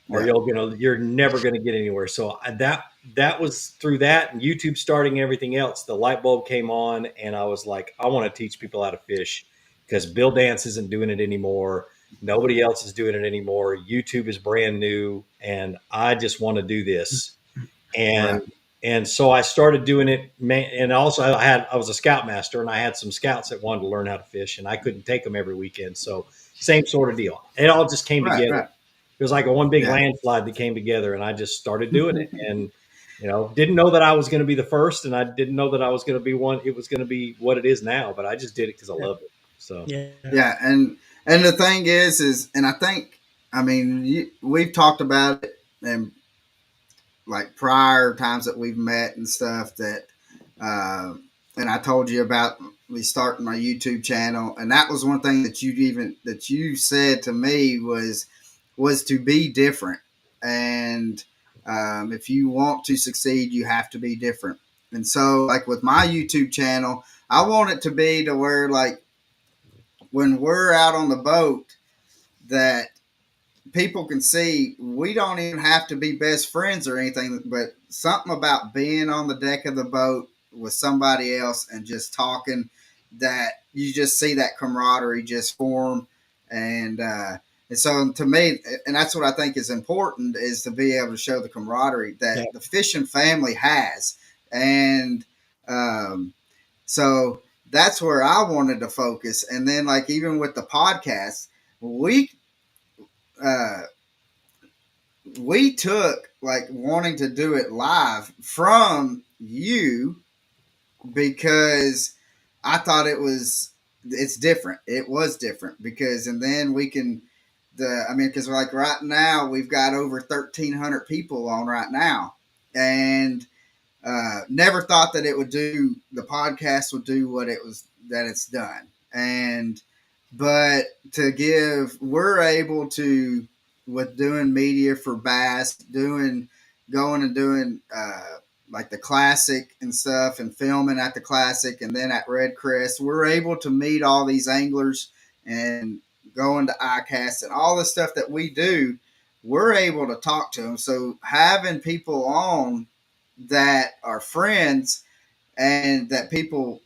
or Yeah. you're never gonna get anywhere." So that was through that and YouTube starting everything else. The light bulb came on, and I was like, I want to teach people how to fish because Bill Dance isn't doing it anymore. Nobody else is doing it anymore. YouTube is brand new, and I just want to do this. and Right. and so I started doing it. And also I was a scoutmaster, and I had some scouts that wanted to learn how to fish, and I couldn't take them every weekend. So same sort of deal. It all just came Right. together. Right. It was like a one big Yeah. landslide that came together, and I just started doing it. And didn't know that I was going to be the first, and I didn't know that I was going to be one. It was going to be what it is now, but I just did it because I loved it. So Yeah. Yeah. And the thing is, and I think, I mean, we've talked about it, and like prior times that we've met and stuff that, uh, and I told you about me starting my YouTube channel, and that was one thing that you said to me was to be different, and If you want to succeed, you have to be different. And so, like with my YouTube channel, I want it to be to where, like, when we're out on the boat, that people can see we don't even have to be best friends or anything, but something about being on the deck of the boat with somebody else and just talking, that you just see that camaraderie just form. And so to me, and that's what I think is important, is to be able to show the camaraderie that Yeah. the fishing family has. And so that's where I wanted to focus. And then, like, even with the podcast, we uh, we took, like, wanting to do it live from you, because I thought it's different. It was different because, and then we can, because like right now we've got over 1,300 people on right now, and never thought that the podcast would do what it was, that it's done. And, but we're able to, with doing media for bass, going and doing, like the classic and stuff, and filming at the classic and then at Red Crest, we're able to meet all these anglers and going to ICAST and all the stuff that we do. We're able to talk to them. So having people on that are friends and that people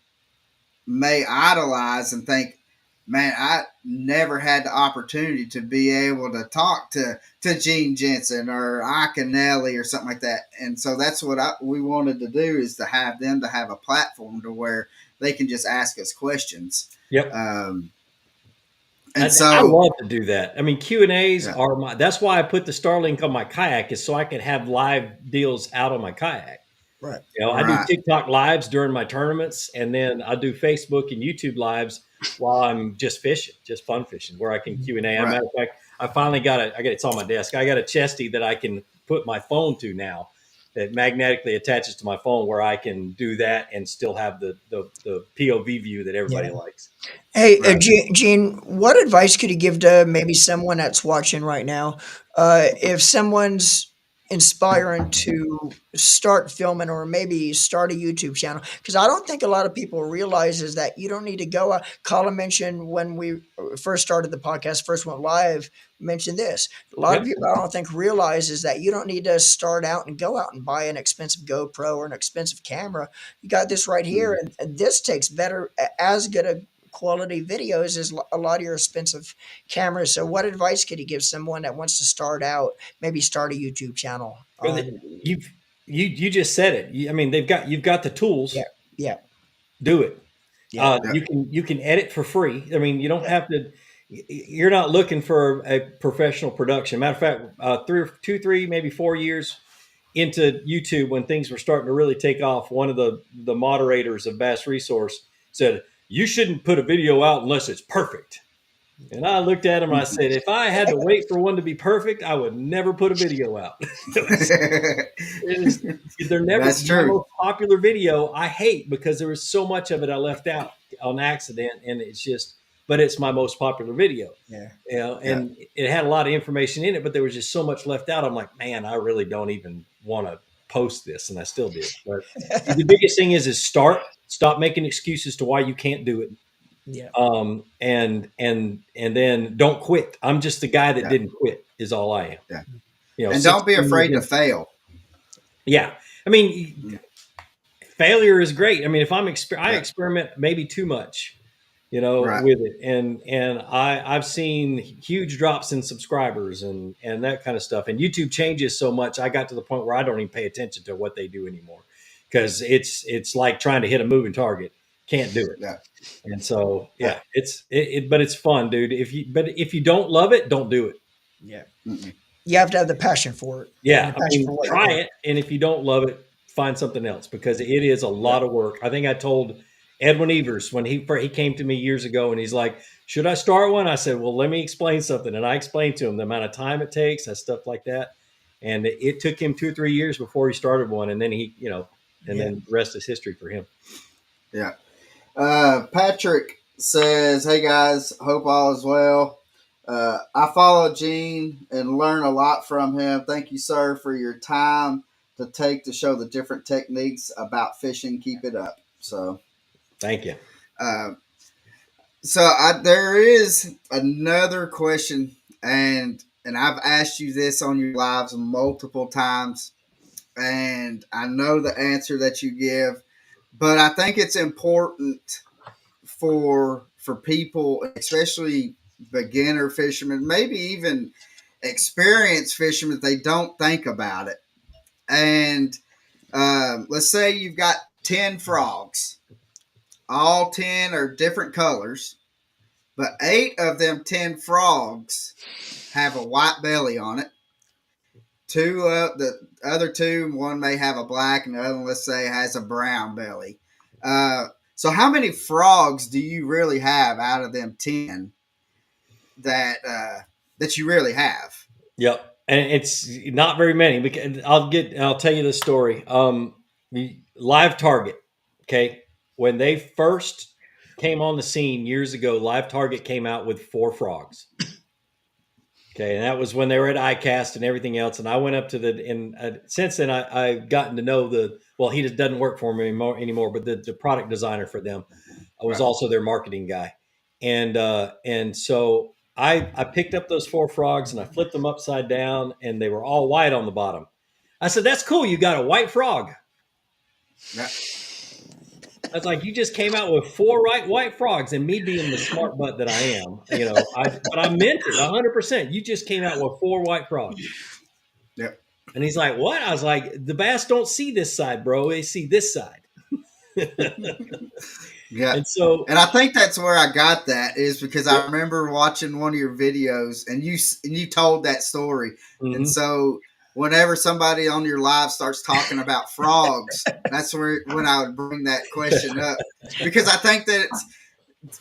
may idolize and think, man, I never had the opportunity to be able to talk to Gene Jensen or Iconelli or something like that. And so that's what we wanted to do, is to have them to have a platform to where they can just ask us questions. Yep. And I so, love to do that. I mean, Q&As yeah, are that's why I put the Starlink on my kayak, is so I could have live deals out on my kayak. Right. I do right. TikTok lives during my tournaments, and then I do Facebook and YouTube lives while I'm just fishing, just fun fishing, where I can Q&A. As a Right. matter of fact, I finally it's on my desk. I got a chesty that I can put my phone to now, that magnetically attaches to my phone, where I can do that and still have the POV view that everybody Yeah. likes. Hey, Right. Gene, what advice could you give to maybe someone that's watching right now? If someone's inspiring to start filming or maybe start a YouTube channel, because I don't think a lot of people realize is that you don't need to go out. Colin mentioned when we first started the podcast, first went live, mentioned this. A lot of Yep. people I don't think realize is that you don't need to start out and go out and buy an expensive GoPro or an expensive camera. You got this right here, and this takes as good a quality videos as a lot of your expensive cameras. So, what advice could you give someone that wants to start out, maybe start a YouTube channel on? You've you just said it. I mean, you've got the Yeah, tools. yeah, Do it. yeah, Yeah. You can edit for free. I mean, you don't yeah, have to. You're not looking for a professional production. Matter of fact, 3, maybe 4 years into YouTube, when things were starting to really take off, one of the moderators of Bass Resource said, "You shouldn't put a video out unless it's perfect." And I looked at him and I said, "If I had to wait for one to be perfect, I would never put a video out." It is, they're never That's my true. most popular video. I hate, because there was so much of it I left out on accident, and but it's my most popular video. yeah, Yeah. And it had a lot of information in it, but there was just so much left out. I'm like, man, I really don't even want to post this, and I still did. But the biggest thing is stop making excuses to why you can't do it. yeah, And then don't quit. I'm just the guy that Yeah. didn't quit, is all I am. Yeah. You know, And don't be 16 years afraid to in. fail. Yeah. I mean, failure is great. I mean, if I Yeah. experiment maybe too much, Right. with it, and I've seen huge drops in subscribers and that kind of stuff. And YouTube changes so much. I got to the point where I don't even pay attention to what they do anymore, because it's like trying to hit a moving target. Can't do it. Yeah. And so, Yeah. yeah, but it's fun, dude. If you don't love it, don't do it. yeah. Mm-mm. You have to have the passion for it and Yeah, the I passion mean, for what you're try doing. it, and if you don't love it, find something else, because it is a Yeah. lot of work. I think I told Edwin Evers when he came to me years ago, and he's like, "Should I start one?" I said, "Well, let me explain something," and I explained to him the amount of time it takes and stuff like that. And it took him 2 or 3 years before he started one, and then Yeah, the rest is history for him. Yeah. Patrick says, "Hey guys, hope all is well. I follow Gene and learn a lot from him. Thank you, sir, for your time to take to show the different techniques about fishing. Keep it up. Thank you. Uh, there is another question, and I've asked you this on your lives multiple times, and I know the answer that you give, but I think it's important for people, especially beginner fishermen, maybe even experienced fishermen, they don't think about it. And let's say you've got 10 frogs, all 10 are different colors, but 8 of them 10 frogs have a white belly on it. The other two, one may have a black, and the other one, let's say, has a brown belly. So, how many frogs do you really have out of them 10 that you really have? Yep, and it's not very many. Because I'll tell you the story. Live Target. Okay, when they first came on the scene years ago, Live Target came out with 4 frogs. Okay, and that was when they were at ICAST and everything else. And I went up to since then I've gotten to know he just doesn't work for me anymore, but the product designer for them was also their marketing guy. And so I picked up those 4 frogs and I flipped them upside down and they were all white on the bottom. I said, "That's cool. You got a white frog." Yeah. I was like, "You just came out with 4 white frogs," and me being the smart butt that I am, but I meant it 100%. You just came out with 4 white frogs. Yep. And he's like, "What?" I was like, "The bass don't see this side, bro. They see this side." Yeah. And I think that's where I got that, is because I remember watching one of your videos and you told that story. Mm-hmm. And so whenever somebody on your live starts talking about frogs, that's when I would bring that question up, because I think that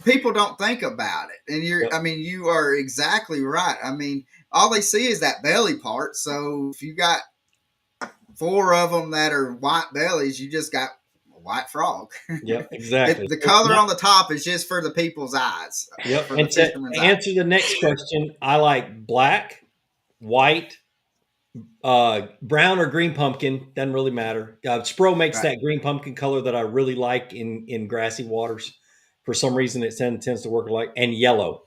people don't think about it. And you are exactly right. I mean, all they see is that belly part. So if you got 4 of them that are white bellies, you just got white frog. Yep, exactly. The color on the top is just for the people's eyes. Yep. For And the to fisherman's answer the next question, I like black, white, brown or green pumpkin. Doesn't really matter. Spro makes that green pumpkin color that I really like in grassy waters. For some reason, it tends to work like, and yellow.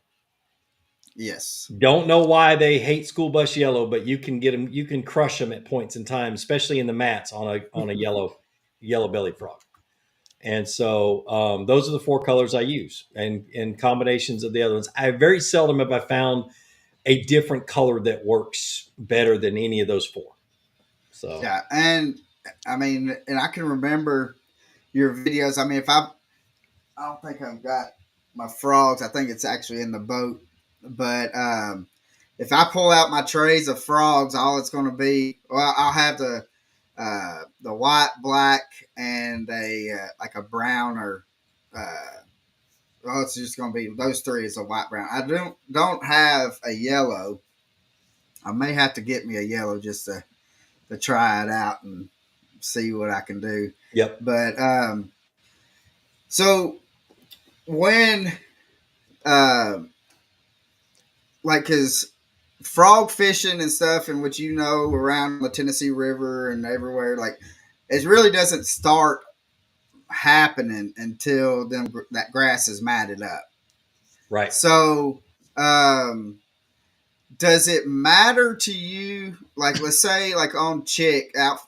Yes. Don't know why they hate school bus yellow, but you can get them. You can crush them at points in time, especially in the mats on a yellow bellied frog. And so those are the 4 colors I use, and combinations of the other ones. I very seldom have I found a different color that works better than any of those 4. So yeah, and I mean, and I can remember your videos. I mean, I don't think I've got my frogs. I think it's actually in the boat. But if I pull out my trays of frogs, all it's going to be, I'll have the white, black, and like a brown or it's just going to be those 3 is a white, brown. I don't have a yellow. I may have to get me a yellow just to try it out and see what I can do. Yep. But so when because frog fishing and stuff, and what around the Tennessee River and everywhere, like it really doesn't start happening until that grass is matted up. Right. So does it matter to you, like let's say like on Chick out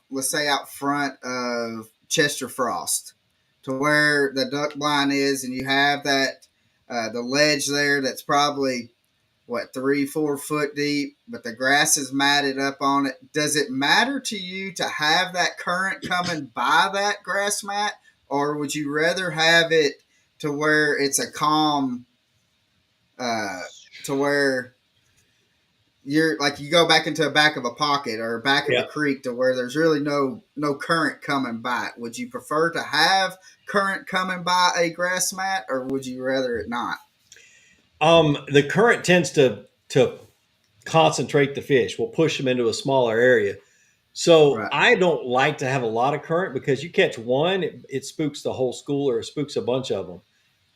front of Chester Frost, to where the duck blind is, and you have that the ledge there that's probably 3-4 foot deep, but the grass is matted up on it. Does it matter to you to have that current coming by that grass mat, or would you rather have it to where it's a calm, to where you're like you go back into the back of a pocket or back of a creek to where there's really no current coming by it? Would you prefer to have current coming by a grass mat, or would you rather it not? The current tends to concentrate the fish. We'll push them into a smaller area. So I don't like to have a lot of current, because you catch one, it spooks the whole school, or it spooks a bunch of them.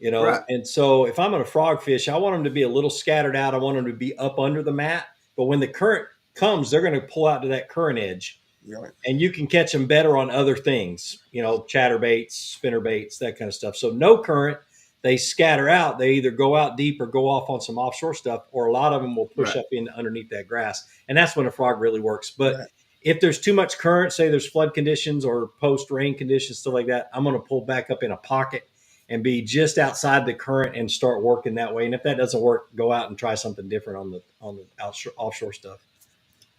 Right. And so if I'm on a frog fish, I want them to be a little scattered out. I want them to be up under the mat. But when the current comes, they're going to pull out to that current edge, Right. and you can catch them better on other things, chatter baits, spinner baits, that kind of stuff. So no current, they scatter out. They either go out deep or go off on some offshore stuff, or a lot of them will push Right. up in underneath that grass, and that's when a frog really works. But Right. if there's too much current, say there's flood conditions or post rain conditions, stuff like that, I'm going to pull back up in a pocket and be just outside the current and start working that way. And if that doesn't work, go out and try something different on the offshore stuff.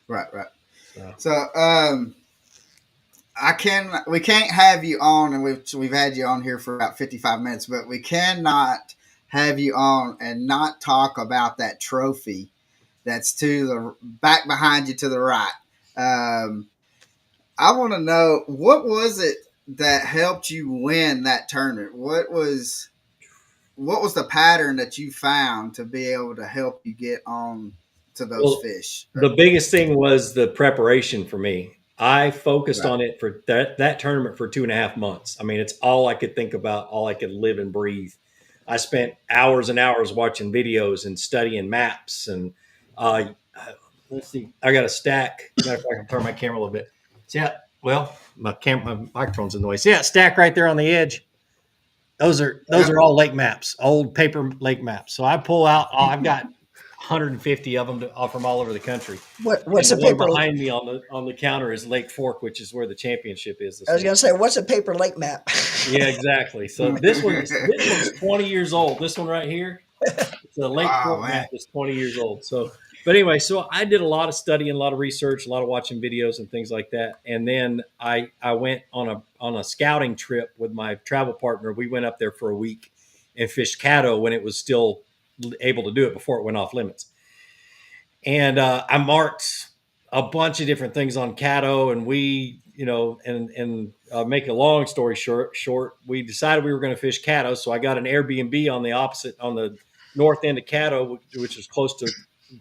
Right. Right. So. So we can't have you on, and we've had you on here for about 55 minutes, but we cannot have you on and not talk about that trophy that's to the back behind you to the right. I want to know, what was it that helped you win that tournament? What was the pattern that you found to be able to help you get on to those Well, fish? the biggest thing was the preparation for me. I focused Right. on it for that tournament for 2.5 months. I mean, it's all I could think about, all I could live and breathe. I spent hours and hours watching videos and studying maps. And uh, let's see, I got a stack. Matter of fact, I can turn my camera a little bit. So yeah, well, my microphone's in the way. So yeah, stack right there on the edge. Those Yep. are all lake maps, old paper lake maps. So I pull out. I've got 150 of them from all over the country. And What's the a one paper? behind me on the counter is Lake Fork, which is where the championship is I this was week. gonna say, what's a paper lake map? Yeah, exactly. So this one's 20 years old. This one right here, it's a Lake Oh Fork man. map. It's 20 years old. So, but anyway, so I did a lot of studying, a lot of research, a lot of watching videos and things like that. And then I went on a scouting trip with my travel partner. We went up there for a week and fished Caddo when it was still able to do it before it went off limits. And I marked a bunch of different things on Caddo, and we, and make a long story short, we decided we were going to fish Caddo. So I got an Airbnb on the north end of Caddo, which is close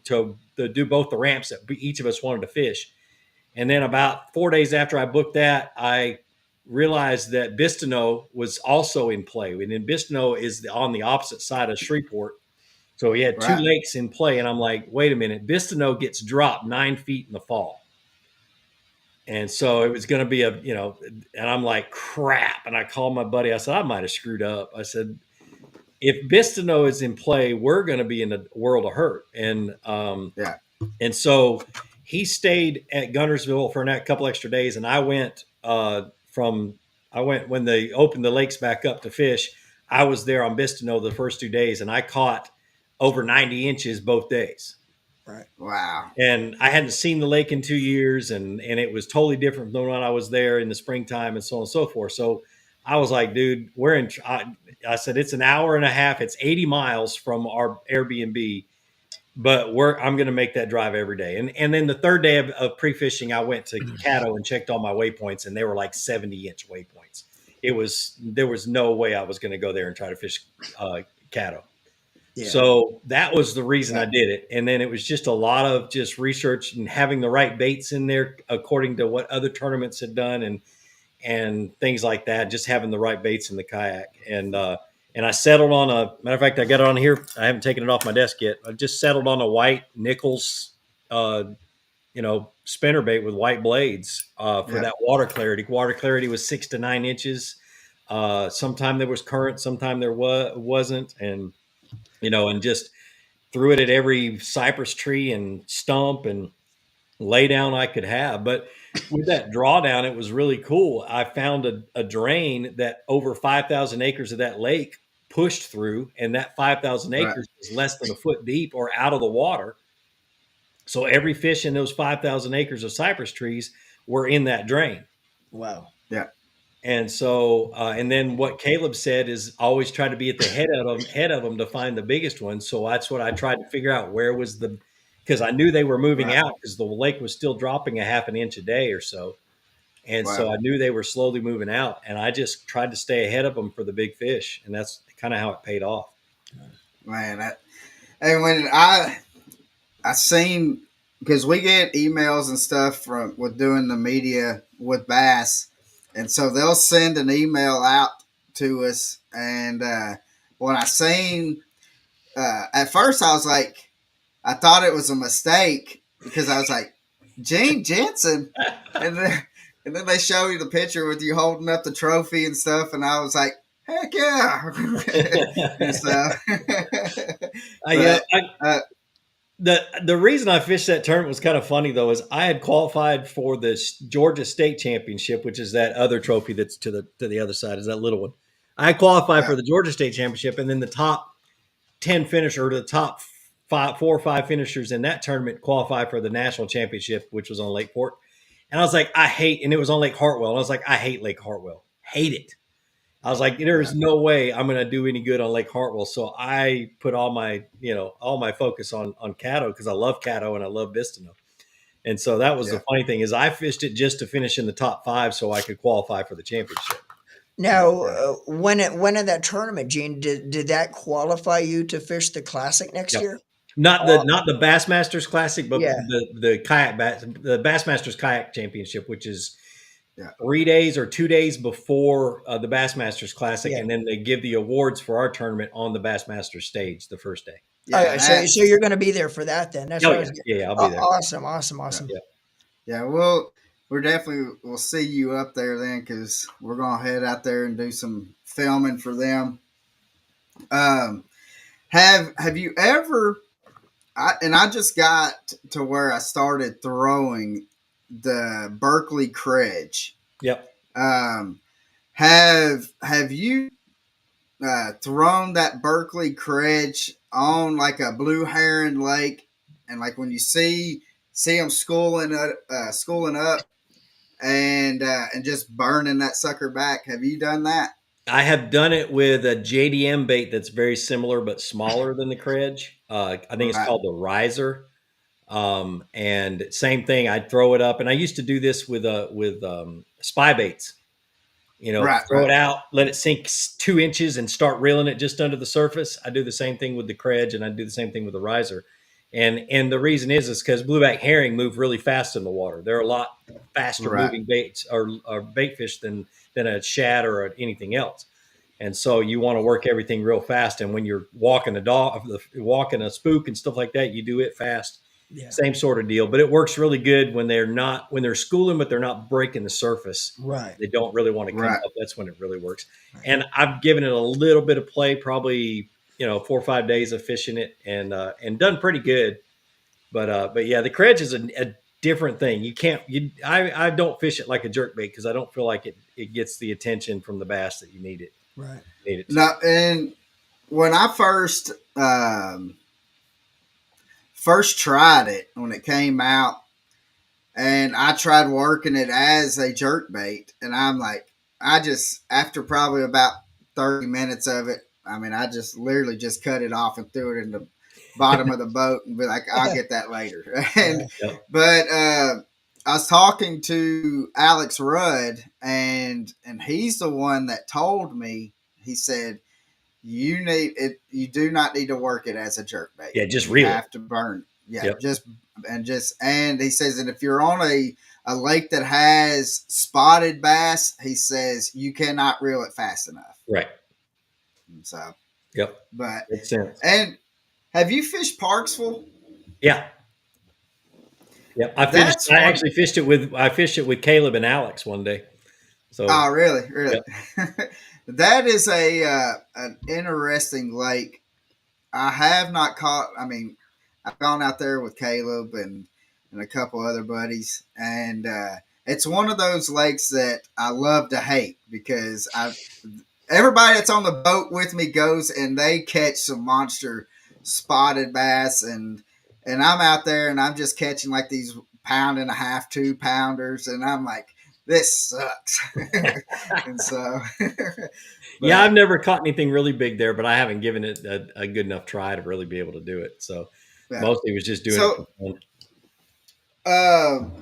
to do both the ramps that each of us wanted to fish. And then about 4 days after I booked that, I realized that Bistineau was also in play. And then Bistineau is on the opposite side of Shreveport. So he had two Right. lakes in play, and I'm like, wait a minute, Bistineau gets dropped 9 feet in the fall. And so it was going to be and I'm like, crap. And I called my buddy. I said, I might have screwed up. I said, if Bistineau is in play, we're going to be in a world of hurt. Yeah. And so he stayed at Guntersville for a couple extra days, and I went when they opened the lakes back up to fish. I was there on Bistineau the first 2 days, and I caught over 90 inches both days. Right. Wow. And I hadn't seen the lake in 2 years, and it was totally different than when I was there in the springtime and so on and so forth. So I was like, dude, I said, it's an hour and a half. It's 80 miles from our Airbnb, but I'm going to make that drive every day. And then the third day of pre-fishing, I went to Caddo and checked all my waypoints, and they were like 70-inch waypoints. There was no way I was going to go there and try to fish Caddo. Yeah. So that was the reason Yeah. I did it. And then it was just a lot of just research and having the right baits in there according to what other tournaments had done and things like that. Just having the right baits in the kayak. And I settled on matter of fact, I got it on here. I haven't taken it off my desk yet. I just settled on a white Nichols, spinner bait with white blades for Yeah. that water clarity. Water clarity was 6 to 9 inches. Sometime there was current, sometime there wasn't. And just threw it at every cypress tree and stump and lay down I could have. But with that drawdown, it was really cool. I found a drain that over 5,000 acres of that lake pushed through, and that 5,000 Right. acres was less than a foot deep or out of the water. So every fish in those 5,000 acres of cypress trees were in that drain. Wow. Yeah. And so, and then what Caleb said is always try to be at the head of them to find the biggest one. So that's what I tried to figure out, because I knew they were moving Right. out because the lake was still dropping a half an inch a day or so. And so Wow. I knew they were slowly moving out, and I just tried to stay ahead of them for the big fish. And that's kind of how it paid off. Man, and when I seen, because we get emails and stuff from with doing the media with bass, and so they'll send an email out to us, and when I seen, at first I was like, I thought it was a mistake because I was like, Gene Jensen, and then they show you the picture with you holding up the trophy and stuff, and I was like, heck yeah, and so, Yeah, but uh, the reason I fished that tournament was kind of funny though, is I had qualified for the Georgia State Championship, which is that other trophy that's to the other side, is that little one. I qualified yeah, for the Georgia State Championship, and then the top 10 finisher, or the top 4 or 5 finishers in that tournament qualified for the national championship, which was on Lake Fork. And I was like, and it was on Lake Hartwell. And I was like, I hate Lake Hartwell, hate it. I was like, yeah, there's no way I'm going to do any good on Lake Hartwell. So I put all my focus on Caddo, because I love Caddo and I love Bistino. And so that was the yeah. funny thing, is I fished it just to finish in the top 5 so I could qualify for the championship. Now, Yeah. when in that tournament, Gene, did that qualify you to fish the classic next Yep. year? Not Oh, the Bassmasters Classic, but yeah, the Bassmasters Kayak Championship, which is Yeah. 3 days or 2 days before the Bassmasters Classic, yeah. and then they give the awards for our tournament on the Bassmasters stage the first day. Yeah, Okay, so that's you're going to be there for that then. That's Oh what I yeah, was. yeah, I'll be there. Awesome, awesome, yeah. awesome. Yeah. Yeah, we're definitely we'll see you up there then because we're gonna head out there and do some filming for them. Um, have you ever? I just got to where I started throwing the Berkeley Credge. Yep. Um, have you thrown that Berkeley Credge on like a blue heron lake, and like when you see them schooling up, and just burning that sucker back? Have you done that? I have done it with a JDM bait that's very similar but smaller than the Credge. I think it's Right, called the Riser. And same thing, I'd throw it up, and I used to do this with spy baits. right, Throw right, it out, let it sink 2 inches, and start reeling it just under the surface. I do the same thing with the Credge, and I do the same thing with the Riser. And the reason is because blueback herring move really fast in the water. They're a lot faster right, moving baits, or bait fish, than a shad or anything else. And so you want to work everything real fast. And when you're walking a spook and stuff like that, you do it fast. Yeah, Same sort of deal, but it works really good when they're schooling, but they're not breaking the surface. right, They don't really want to come right. up. That's when it really works. right. And I've given it a little bit of play, probably 4 or 5 days of fishing it, and done pretty good. But yeah, the Credge is a different thing. You can't you I don't fish it like a jerk bait, because I don't feel like it gets the attention from the bass that you Right. need it to. No, and when I first tried it when it came out, and I tried working it as a jerk bait, and I'm like, I just after probably about 30 minutes of it, I mean, I just literally just cut it off and threw it in the bottom of the boat and be like, I'll get that later. and Yeah. Yep. but I was talking to Alex Rudd, and he's the one that told me. He said, you need it. You do not need to work it as a jerk bait. Yeah, just You reel it. have to burn. Yeah, Yep. and he says, and if you're on a lake that has spotted bass, he says you cannot reel it fast enough. Right. And so, Yep. but Makes sense. and have you fished Parksville? Yeah. Yep. That's I one. actually fished it with Caleb and Alex one day. So Oh, really, really. yep. That is an interesting lake. I have not caught. I mean, I've gone out there with Caleb and a couple other buddies, and it's one of those lakes that I love to hate because everybody that's on the boat with me goes and they catch some monster spotted bass, and I'm out there and I'm just catching like these pound and a half, 2 pounders, and I'm like, this sucks. And so, Yeah, I've but never caught anything really big there, but I haven't given it a good enough try to really be able to do it. So yeah. mostly was just doing it for So, fun. um,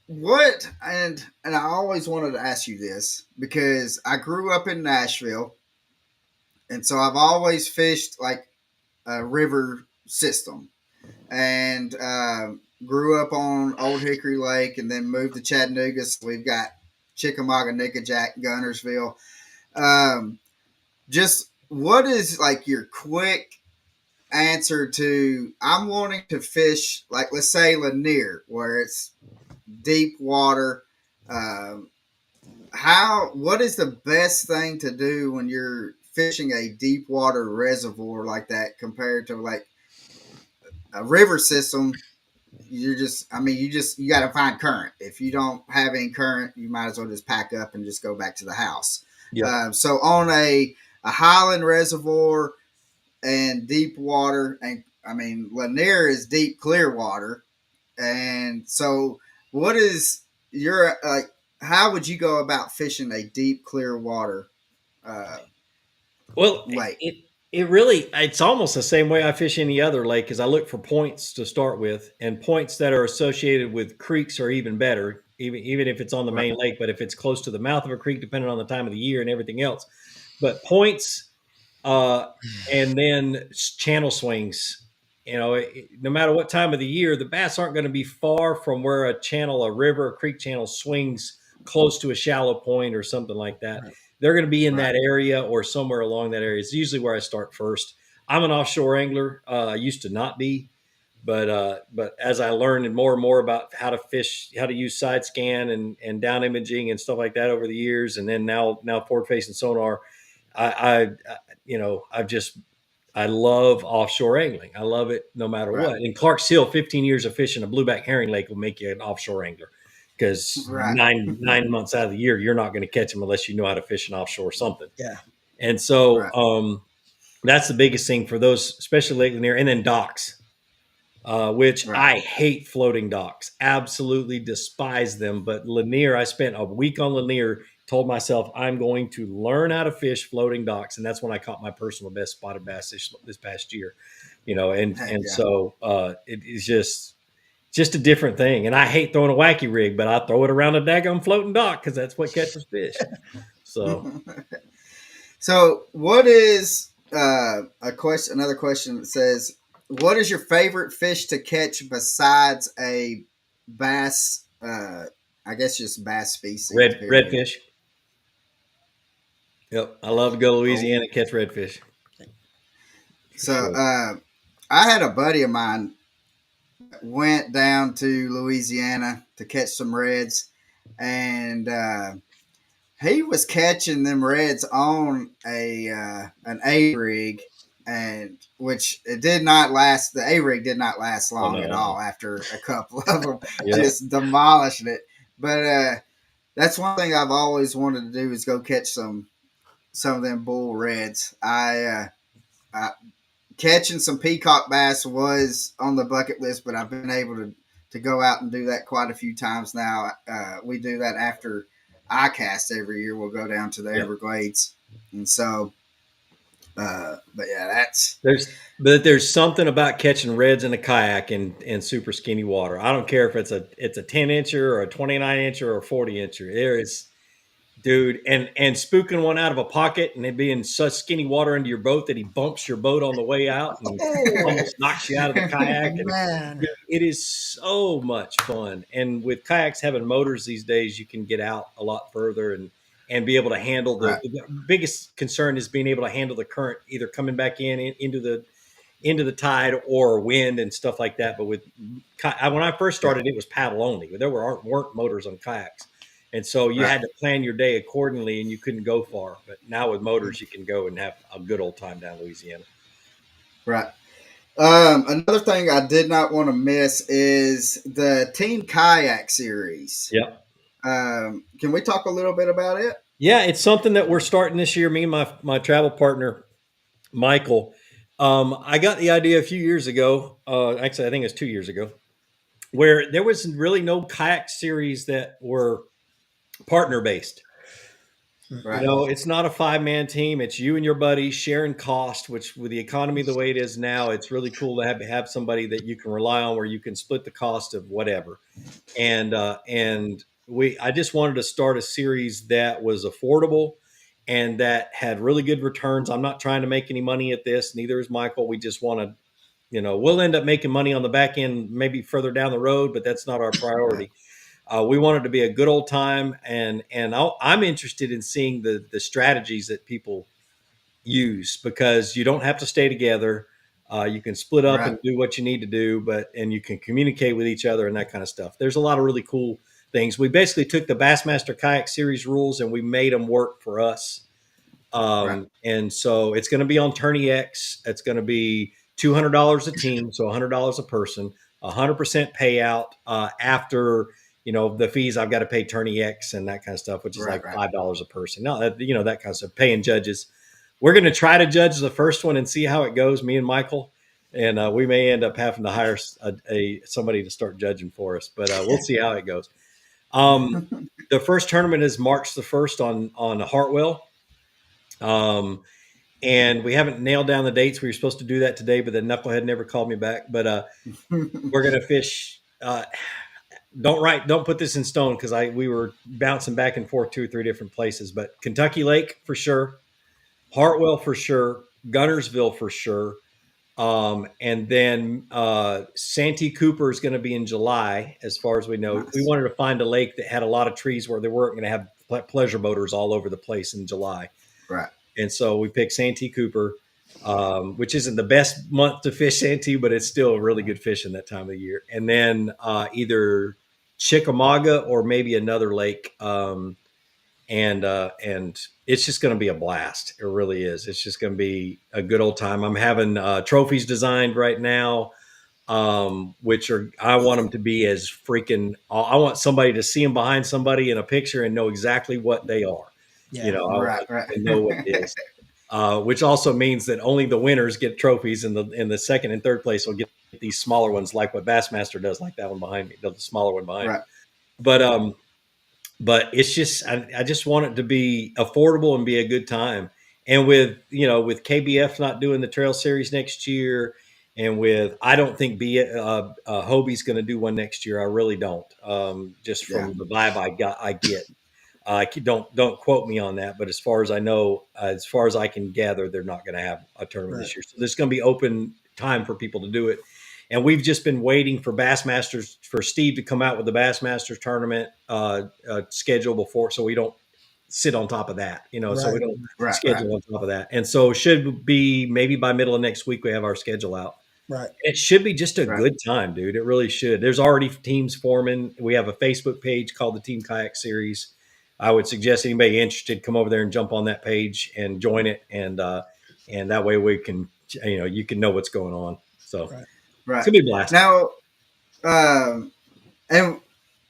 what and I always wanted to ask you this because I grew up in Nashville, and so I've always fished like a river system, and grew up on Old Hickory Lake, and then moved to Chattanooga. So we've got Chickamauga, Nickajack, Gunnersville. Um, just what is like your quick answer to I'm wanting to fish like let's say Lanier where it's deep water. Um, how what is the best thing to do when you're fishing a deep water reservoir like that compared to like a river system? You're just I mean you got to find current. If you don't have any current, you might as well just pack up and just go back to the house. Yep. So on a highland reservoir and deep water, and I mean Lanier is deep clear water, and so what is your like? How would you go about fishing a deep clear water uh, Well, lake? it really it's almost the same way I fish any other lake because I look for points to start with, and points that are associated with creeks are even better, even if it's on the Right, main lake. But if it's close to the mouth of a creek, depending on the time of the year and everything else, but points uh, and then channel swings. No matter what time of the year, the bass aren't going to be far from where a channel, a river, a creek channel swings close to a shallow point or something like that. Right. They're going to be in right, that area or somewhere along that area. It's usually where I start first. I'm an offshore angler. I used to not be, but as I learned more and more about how to fish, how to use side scan and down imaging and stuff like that over the years, and then now forward facing sonar, I've just I love offshore angling. I love it no matter right, what. In Clark's Hill, 15 years of fishing a blueback herring lake will make you an offshore angler because right, nine months out of the year you're not going to catch them unless you know how to fish an offshore something. Yeah. And so right, that's the biggest thing for those, especially Lake Lanier, and then docks, which right, I hate floating docks. Absolutely despise them. But Lanier, I spent a week on Lanier. Told myself I'm going to learn how to fish floating docks, and that's when I caught my personal best spotted bass this past year. And heck and yeah, so it is just a different thing. And I hate throwing a wacky rig, but I throw it around a daggone floating dock because that's what catches fish. So so what is a question? Another question that says, "What is your favorite fish to catch besides a bass? I guess just bass species. Period." redfish. Yep, I love to go to Louisiana Oh, and catch redfish for so sure. I had a buddy of mine went down to Louisiana to catch some reds, and he was catching them reds on a an A rig, and which it did not last. The A rig did not last Oh long at no. all. After a couple of them, Yep. just demolished it. But that's one thing I've always wanted to do is go catch some of them bull reds. I catching some peacock bass was on the bucket list, but I've been able to go out and do that quite a few times now. We do that after I cast every year. We'll go down to the Yep. Everglades, and so, but yeah, that's There's something about catching reds in a kayak in super skinny water. I don't care if it's a 10 incher or a 29 incher or a 40 incher. There is, dude, and spooking one out of a pocket and it being such skinny water into your boat that he bumps your boat on the way out and Oh almost knocks you out of the kayak. And man. dude, it is so much fun. And with kayaks having motors these days, you can get out a lot further and be able to handle right, the biggest concern is being able to handle the current either coming back into the tide or wind and stuff like that. But when I first yeah, started, it was paddle only. There weren't motors on kayaks, and so you right, had to plan your day accordingly, and you couldn't go far. But now with motors, you can go and have a good old time down Louisiana. right. Another thing I did not want to miss is the Team Kayak series. Yep. Can we talk a little bit about it? Yeah, it's something that we're starting this year. Me and my travel partner Michael. I got the idea a few years ago. Actually, I think it's 2 years ago, where there was really no kayak series that were partner based. Right, It's not a 5-man team. It's you and your buddies sharing cost, which with the economy the way it is now, it's really cool to have somebody that you can rely on where you can split the cost of whatever. And I just wanted to start a series that was affordable and that had really good returns. I'm not trying to make any money at this. Neither is Michael. We just want to, we'll end up making money on the back end, maybe further down the road, but that's not our right, priority. We want it to be a good old time, and I'm interested in seeing the strategies that people use because you don't have to stay together. You can split up Right. and do what you need to do, and you can communicate with each other and that kind of stuff. There's a lot of really cool things. We basically took the Bassmaster Kayak Series rules and we made them work for us. Right. And so it's going to be on Tourney X. It's going to be $200 a team, so $100 a person, 100% payout after the fees I've got to pay Tourney X and that kind of stuff, which is Right. like Right. $5 a person. Now that kind of stuff, paying judges. We're going to try to judge the first one and see how it goes. Me and Michael, and we may end up having to hire somebody to start judging for us, but we'll see how it goes. The first tournament is March the 1st on Hartwell. And we haven't nailed down the dates. We were supposed to do that today, but the knucklehead never called me back. But we're gonna fish. Don't put this in stone because we were bouncing back and forth 2 or 3 different places. But Kentucky Lake for sure, Hartwell for sure, Gunnersville for sure, and then Santee Cooper is going to be in July, as far as we know. We Nice. wanted to find a lake that had a lot of trees where they weren't going to have pleasure boaters all over the place in July. Right. And so we picked Santee Cooper, which isn't the best month to fish Santee, but it's still really good fishing that time of year. And then either Chickamauga or maybe another lake. And it's just going to be a blast. It really is. It's just going to be a good old time. I'm having trophies designed right now, which I want them to be as freaking. I want somebody to see them behind somebody in a picture and know exactly what they are. Yeah. I want Right. Right. to know what it is. Which also means that only the winners get trophies, and the second and third place will get these smaller ones, like what Bassmaster does, like that one behind me, the smaller one behind me. Right. But it's just I just want it to be affordable and be a good time. And with KBF not doing the trail series next year, and with I don't think Hobie's going to do one next year. I really don't. Just Yeah. from the vibe I get. Don't quote me on that, but as far as I know, as far as I can gather, they're not going to have a tournament Right. this year. So there's going to be open time for people to do it. And we've just been waiting for Bassmasters for Steve to come out with the Bassmasters tournament schedule before, so we don't sit on top of that, so we Right. don't Right. Right. schedule on top of that. And so it should be maybe by middle of next week we have our schedule out. Right. It should be just a Right. good time, dude. It really should. There's already teams forming. We have a Facebook page called the Team Kayak Series. I would suggest anybody interested come over there and jump on that page and join it, and that way we can, you can know what's going on. So Right. it's Right. gonna be a blast. Now, and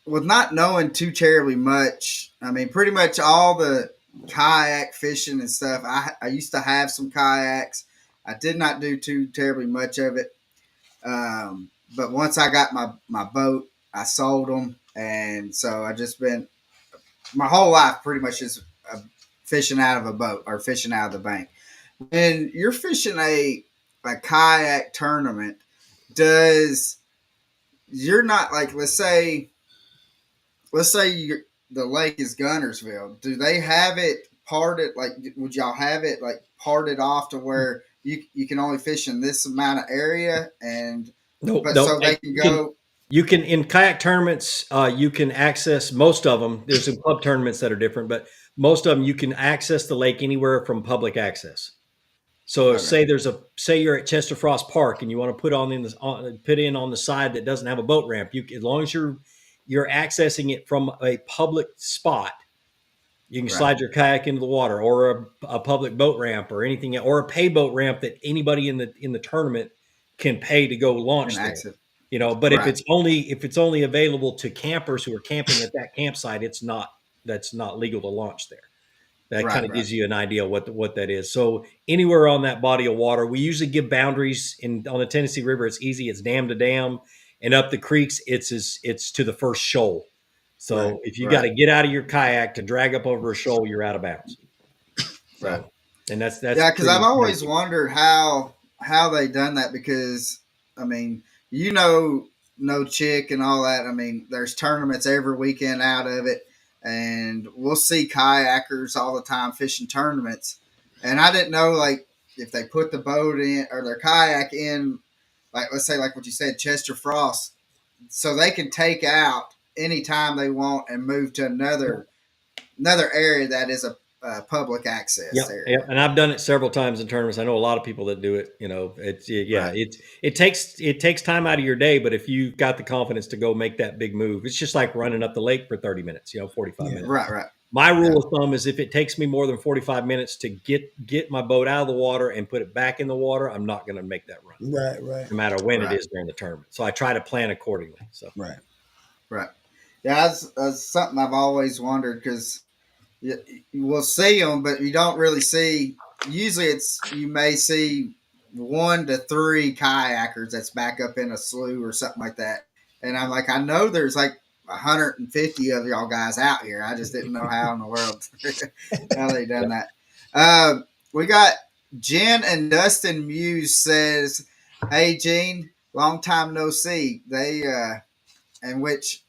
with not knowing too terribly much, I mean, pretty much all the kayak fishing and stuff. I used to have some kayaks. I did not do too terribly much of it. But once I got my boat, I sold them, and so I just been my whole life pretty much just fishing out of a boat or fishing out of the bank. When you're fishing a kayak tournament, does you're not like let's say the lake is Gunnersville. Do they have it parted? Like, would y'all have it like parted off to where you can only fish in this amount of area, and No, but no. so they can go You can in kayak tournaments. You can access most of them. There's some club tournaments that are different, but most of them you can access the lake anywhere from public access. So okay, say you're at Chester Frost Park and you want to put in on the side that doesn't have a boat ramp. As long as you're accessing it from a public spot, you can right, slide your kayak into the water, or a public boat ramp, or anything, or a pay boat ramp that anybody in the tournament can pay to go and launch there. access But right, if it's only available to campers who are camping at that campsite, that's not legal to launch there. That kind right, of right, gives you an idea what that is. So anywhere on that body of water, we usually give boundaries. On the Tennessee River, it's easy. It's dam to dam, and up the creeks, it's to the first shoal. right, So if you got right, to get out of your kayak to drag up over a shoal, you're out of bounds. right. So, and that's Yeah, because I've pretty always basic. wondered how they done that. Because I mean, you know, no chick and all that. I mean, there's tournaments every weekend out of it, and we'll see kayakers all the time fishing tournaments. And I didn't know like if they put the boat in or their kayak in, like let's say like what you said, Chester Frost, so they can take out anytime they want and move to another area that is public access Yep, area. yep. And I've done it several times in tournaments. I know a lot of people that do it. It's yeah, Right. it takes time out of your day, but if you've got the confidence to go make that big move, it's just like running up the lake for 30 minutes, 45 Yeah. minutes. Right. Right. My Yeah. rule of thumb is if it takes me more than 45 minutes to get my boat out of the water and put it back in the water, I'm not going to make that run, Right. Right. no matter when it Right. is during the tournament. So I try to plan accordingly. So Right. Right. Yeah, that's something I've always wondered because you will see them, but you don't really see. Usually, it's you may see 1 to 3 kayakers that's back up in a slough or something like that. And I'm like, I know there's like 150 of y'all guys out here. I just didn't know how in the world how they done yeah. that. We got Jen and Dustin Muse says, "Hey Gene, long time no see." In which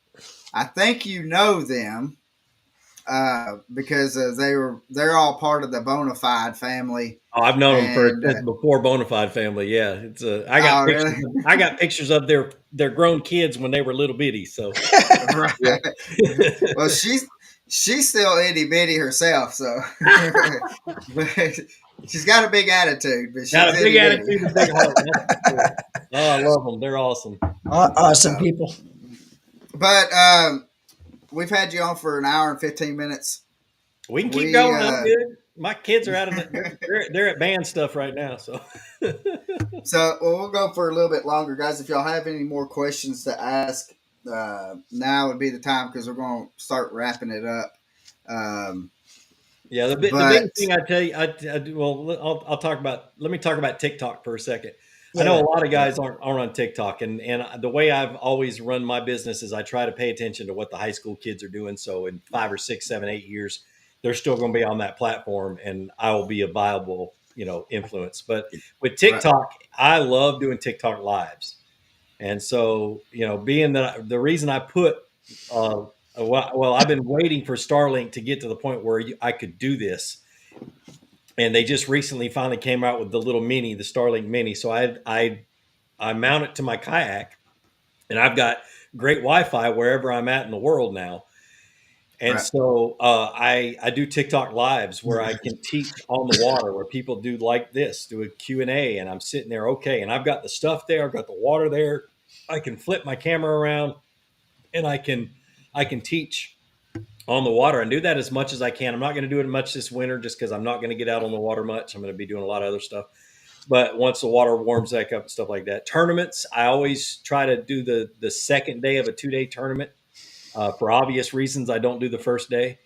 I think you know them because they're all part of the Bonafide family. Oh, I've known them for And since before Bonafide family. Yeah, it's I got oh, pictures. really? I got pictures of their grown kids when they were little bitty. So Right. yeah, Well, she's still itty bitty herself, so but she's got a big attitude, but got she's a big itty bitty. attitude and big heart. That's for sure. Oh, I love them. They're awesome. Awesome So, people. but we've had you on for an hour and 15 minutes. We can keep We going. I'm good. My kids are out of the. They're at band stuff right now. So So we'll go for a little bit longer, guys. If y'all have any more questions to ask, now would be the time because we're going to start wrapping it up. Um, yeah, the big but thing I tell you, well, I'll talk about. Let me talk about TikTok for a second. I Yeah. know Yeah. a lot of yeah, guys aren't on TikTok, and the way I've always run my business is I try to pay attention to what the high school kids are doing. So in 5 or 6, 7, 8 years, they're still going to be on that platform, and I will be a viable influence. But with right, TikTok, I love doing TikTok lives, and so being that the reason I put well, I've been waiting for Starlink to get to the point where I could do this, and they just recently finally came out with the little mini, the Starlink Mini. So I mount it to my kayak, and I've got great Wi-Fi wherever I'm at in the world now. And right, so I do TikTok lives where I can teach on the water, where people do like this, do a Q&A, and I'm sitting there, okay, and I've got the stuff there, I've got the water there, I can flip my camera around, and I can teach on the water and do that as much as I can. I'm not going to do it much this winter just because I'm not going to get out on the water much. I'm going to be doing a lot of other stuff. But once the water warms back up and stuff like that, tournaments, I always try to do the second day of a 2-day tournament. For obvious reasons, I don't do the first day.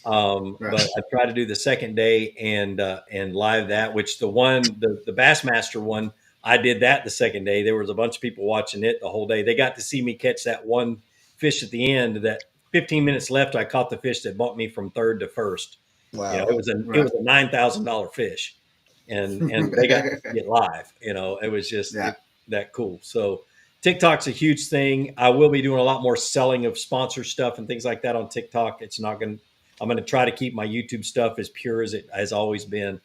right, But I try to do the second day and live that, which the Bassmaster one, I did that the second day. There was a bunch of people watching it the whole day. They got to see me catch that one fish at the end. That 15 minutes left, I caught the fish that bumped me from third to first. Wow. It right. was a $9,000 fish, and they got to see it live. It was just Yeah, that cool. So TikTok's a huge thing. I will be doing a lot more selling of sponsor stuff and things like that on TikTok. I'm going to try to keep my YouTube stuff as pure as it has always been.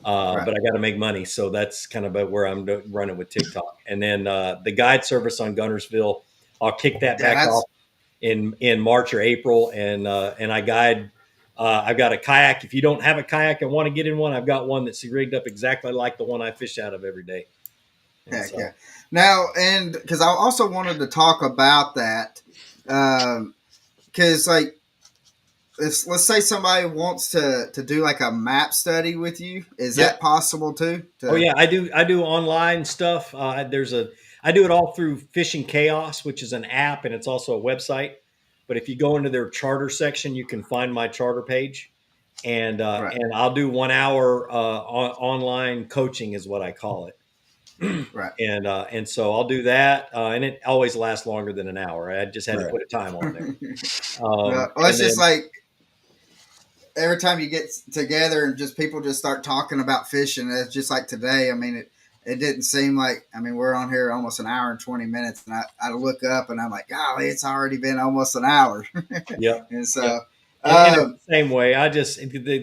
right. But I got to make money. So that's kind of where I'm running with TikTok. And then the guide service on Gunnersville, I'll kick that Yeah, back that's off in March or April. And I guide, I've got a kayak. If you don't have a kayak and want to get in one, I've got one that's rigged up exactly like the one I fish out of every day. And heck yeah. so, Now, and because I also wanted to talk about that, because like let's say somebody wants to do like a map study with you, is yep. that possible too? Oh yeah, I do online stuff. I do it all through Fishing Chaos, which is an app and it's also a website. But if you go into their charter section, you can find my charter page, Right, and I'll do 1 hour online coaching is what I call it. right. And so I'll do that, and it always lasts longer than an hour. I just had to Right. put a time on there. Well, it's And just then like every time you get together and just people just start talking about fishing, it's just like today. I mean, it didn't seem like, I mean, we're on here almost an hour and 20 minutes, and I look up and I'm like, golly, it's already been almost an hour. yep, And yep. so, And it's um, the same way.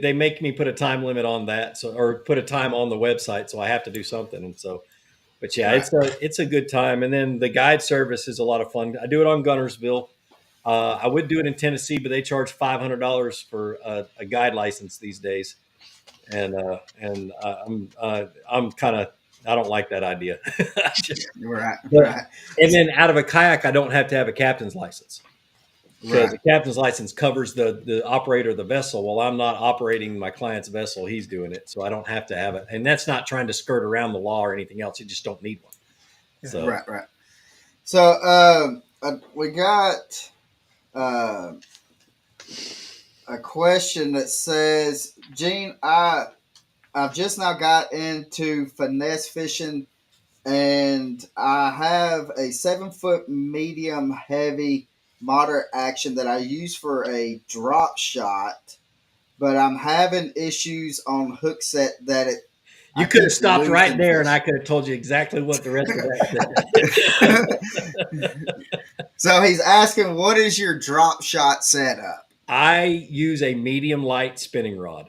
They make me put a time limit on that, so or put a time on the website, so I have to do something. And so, but yeah, right, it's a good time. And then the guide service is a lot of fun. I do it on Gunnersville. I would do it in Tennessee, but they charge $500 for a guide license these days, I'm kind of I don't like that idea. Right, But right, and then out of a kayak, I don't have to have a captain's license because right. the captain's license covers the operator of the vessel. Well, I'm not operating my client's vessel; he's doing it, so I don't have to have it. And that's not trying to skirt around the law or anything else. You just don't need one. So Right, right. So we got uh, a question that says, Gene, I've just now got into finesse fishing, and I have a 7 foot medium heavy moderate action that I use for a drop shot, but I'm having issues on hook set that you I could have keep stopped right losing there, and fish. I could have told you exactly what the rest of that said. So he's asking, what is your drop shot setup? I use a medium light spinning rod.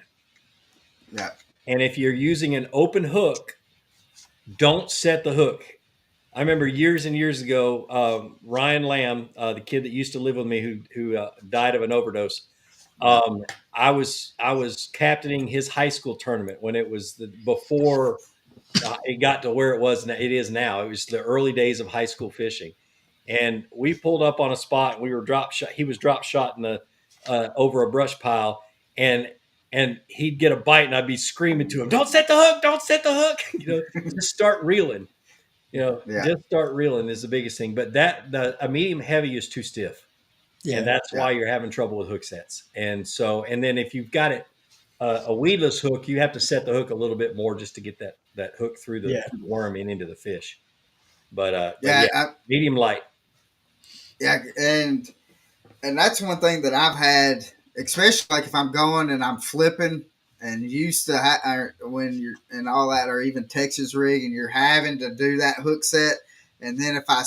Yeah. And if you're using an open hook, don't set the hook. I remember years and years ago, Ryan Lamb, the kid that used to live with me who died of an overdose. Yeah. I was captaining his high school tournament when it was before it got to where it is now. It was the early days of high school fishing, and we pulled up on a spot. And we were drop shot. He was drop shot in the over a brush pile, and he'd get a bite, and I'd be screaming to him, "Don't set the hook! Don't set the hook! Just start reeling. Yeah. Just start reeling is the biggest thing. But a medium heavy is too stiff, and Yeah. that's Yeah. why you're having trouble with hook sets. And then if you've got it a weedless hook, you have to set the hook a little bit more just to get that hook through the Yeah. worm and into the fish. But Yeah. yeah, medium light. Yeah. And that's one thing that I've had, especially like if I'm going and I'm flipping and used to when you're and all that, or even Texas rig, and you're having to do that hook set, and then if I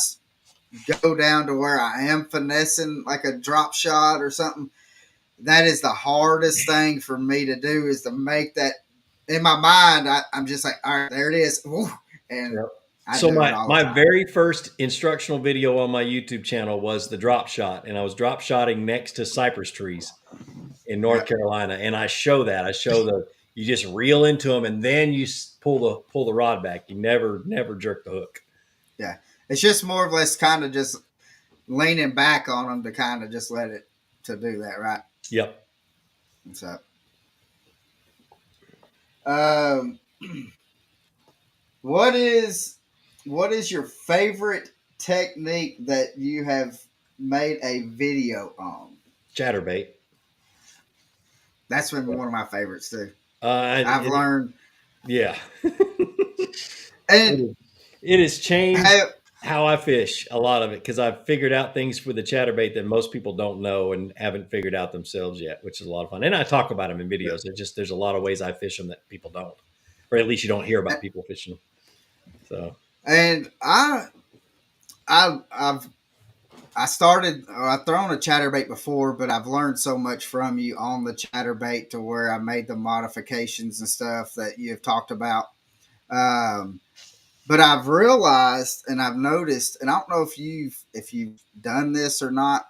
go down to where I am finessing like a drop shot or something, that is the hardest thing for me to do, is to make that. In my mind, I'm just like, all right, there it is. Woo, and Yep. I So do it my all the my time. very first instructional video on my YouTube channel was the drop shot, and I was drop shotting next to cypress trees in North Yeah. Carolina, and I show that. I show you just reel into them, and then you pull the rod back. You never jerk the hook. Yeah. It's just more or less kind of just leaning back on them to kind of just let it to do that, right? Yep. So, um, what is your favorite technique that you have made a video on? Chatterbait. That's been one of my favorites too. Uh, I've it, learned, yeah. and It has changed have, how I fish, a lot of it, because I've figured out things for the chatterbait that most people don't know and haven't figured out themselves yet, which is a lot of fun. And I talk about them in videos. There's a lot of ways I fish them that people don't, or at least you don't hear about people fishing them. So and I've I've thrown a chatterbait before, but I've learned so much from you on the chatterbait to where I made the modifications and stuff that you have talked about. Um, but I've realized and I've noticed, and I don't know if you've done this or not,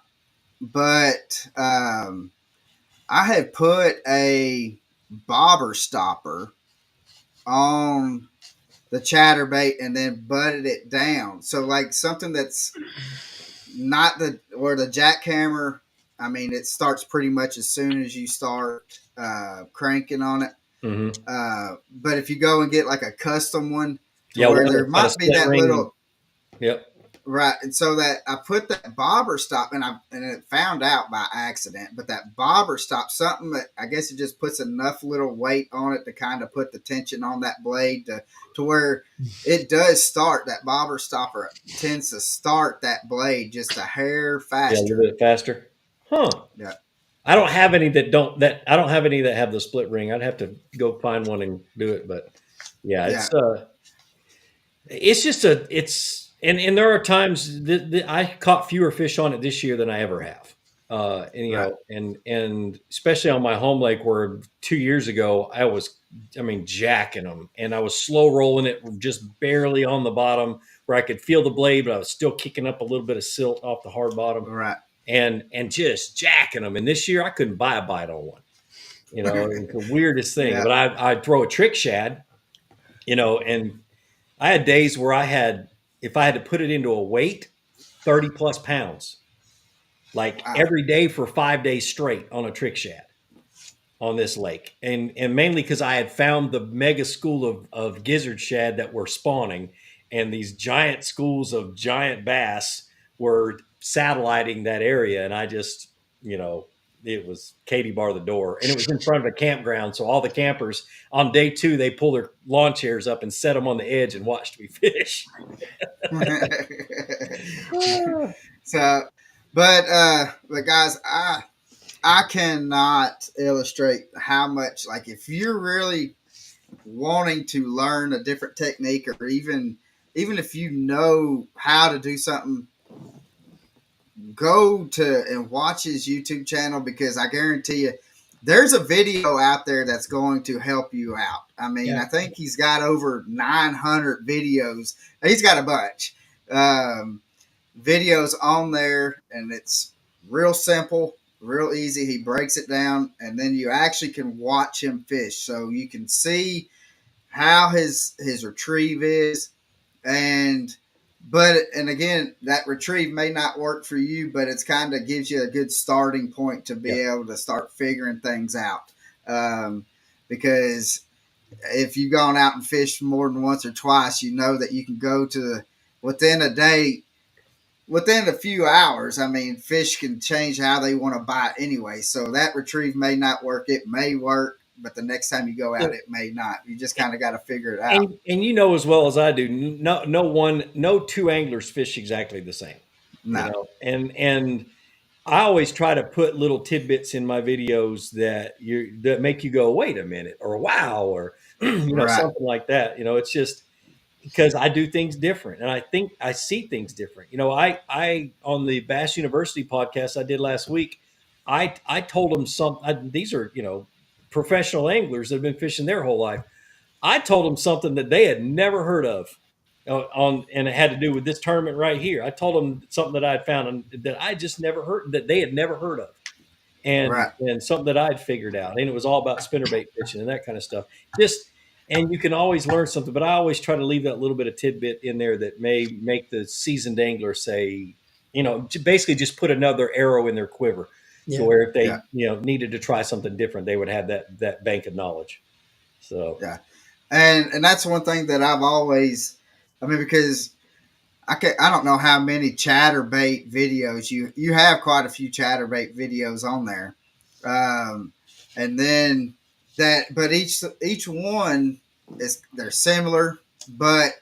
but I had put a bobber stopper on the chatterbait and then butted it down. So like something that's not the jackhammer. I mean, it starts pretty much as soon as you start cranking on it. mhm. But if you go and get like a custom one, to Yeah, where one there that's got a might be split that ring. little Yep. right, and so that I put that bobber stop, and it found out by accident, but that bobber stop, something that I guess it just puts enough little weight on it to kind of put the tension on that blade to where it does start. That bobber stopper tends to start that blade just a hair Yeah, a little faster. bit faster. Huh. Yeah, I don't have any I don't have any that have the split ring. I'd have to go find one and do it, but yeah, yeah, it's just and there are times that I caught fewer fish on it this year than I ever have. right, And especially on my home lake where 2 years ago I mean, jacking them, and I was slow rolling it just barely on the bottom where I could feel the blade, but I was still kicking up a little bit of silt off the hard bottom. right. and just jacking them. And this year I couldn't buy a bite on one. It's the weirdest thing. Yeah. But I'd throw a trick shad, and I had days where if I had to put it into a weight, 30 plus pounds, like Wow. every day for 5 days straight on a trick shad on this lake. And mainly because I had found the mega school of gizzard shad that were spawning, and these giant schools of giant bass were satelliting that area. And I just, it was Katie bar the door, and it was in front of a campground. So all the campers on day 2, they pull their lawn chairs up and set them on the edge and watched me fish. So, but guys, I cannot illustrate how much, like, if you're really wanting to learn a different technique, or even if you know how to do something, go to and watch his YouTube channel, because I guarantee you there's a video out there that's going to help you out. I mean, Yeah. I think he's got over 900 videos. He's got a bunch. Videos on there, and it's real simple, real easy. He breaks it down, and then you actually can watch him fish, so you can see how his retrieve is. And again, that retrieve may not work for you, but it's kind of gives you a good starting point to be Yeah. able to start figuring things out. Because if you've gone out and fished more than once or twice, you know that you can go to within a day, within a few hours. I mean, fish can change how they want to bite anyway. So that retrieve may not work. It may work, but the next time you go out, it may not. You just kind of got to figure it out. And as well as I do, no two anglers fish exactly the same. No. And I always try to put little tidbits in my videos that make you go, wait a minute, or wow, or Right. something like that. It's just because I do things different, and I think I see things different. I on the Bass University podcast I did last week, I told them these are professional anglers that have been fishing their whole life. I told them something that they had never heard of, and it had to do with this tournament right here. I told them something that I had found that I just never heard, that they had never heard of, and Right. something that I'd figured out, and it was all about spinnerbait fishing and that kind of stuff. And you can always learn something, but I always try to leave that little bit of tidbit in there that may make the seasoned angler say, basically just put another arrow in their quiver, to Yeah. where if Yeah. they needed to try something different, they would have that bank of knowledge. So Yeah. And that's one thing that I've always, I mean, because I don't know how many chatterbait videos you have, quite a few chatterbait videos on there. And then but each one they're similar, but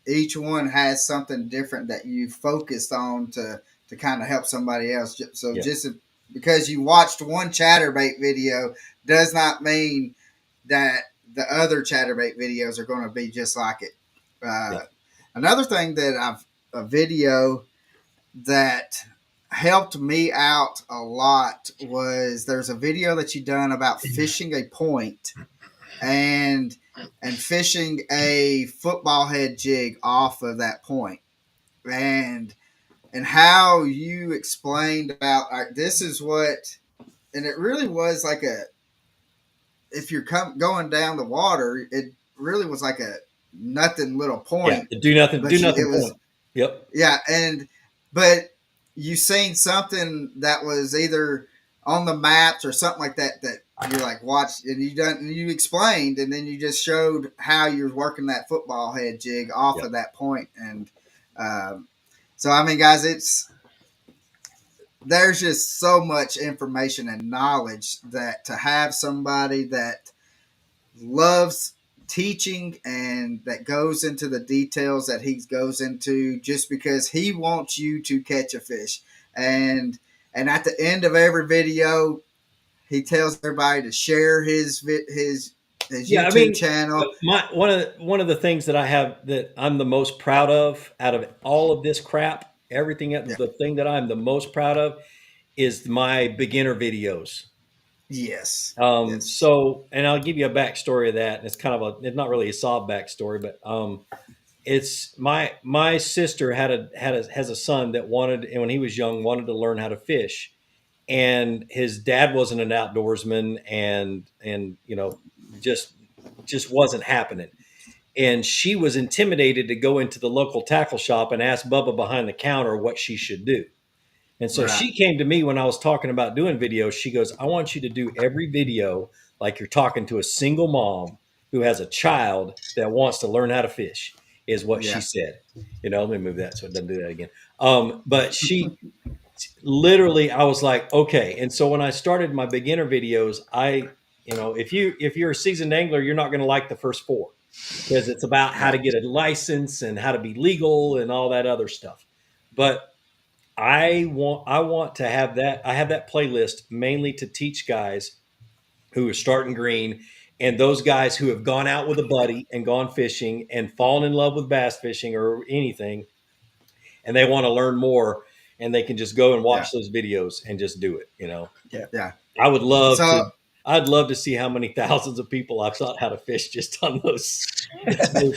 each one has something different that you focused on to kind of help somebody else. So yeah, just because you watched one chatterbait video does not mean that the other chatterbait videos are going to be just like it. yeah, Another thing that a video that helped me out a lot was, there's a video that you done about fishing a point and fishing a football head jig off of that point, and how you explained about this is what, and it really was like a, if you're going down the water, it really was like a nothing little yeah. point, Do but nothing it was, point. Yep. yeah. But you seen something that was either on the maps or something like that, that you're like, watch, and you explained, and then you just showed how you're working that football head jig off Yep. of that point. And so I mean, guys, there's just so much information and knowledge, that to have somebody that loves teaching and that goes into the details that he goes into, just because he wants you to catch a fish. And at the end of every video, he tells everybody to share his Yeah, I YouTube mean, channel. one of the things that I have that I'm the most proud of out of all of this crap, everything else, Yeah. the thing that I'm the most proud of is my beginner videos. Yes. So, and I'll give you a backstory of that. And it's not really a sob backstory, but it's my sister has a son that wanted, and when he was young, wanted to learn how to fish, and his dad wasn't an outdoorsman, and just just wasn't happening. And she was intimidated to go into the local tackle shop and ask Bubba behind the counter what she should do. And so Right. she came to me when I was talking about doing videos. She goes, I want you to do every video like you're talking to a single mom who has a child that wants to learn how to fish, is what she Yeah. said. Let me move that so it doesn't do that again. But she literally, I was like, okay. And so when I started my beginner videos, if you're a seasoned angler, you're not going to like the first four, because it's about how Yeah. to get a license and how to be legal and all that other stuff. But I want to have that. I have that playlist mainly to teach guys who are starting green, and those guys who have gone out with a buddy and gone fishing and fallen in love with bass fishing or anything, and they want to learn more, and they can just go and Yeah. watch those videos and just do it. Yeah. Yeah. I would love So, to. I'd love to see how many thousands of people I've taught how to fish just on those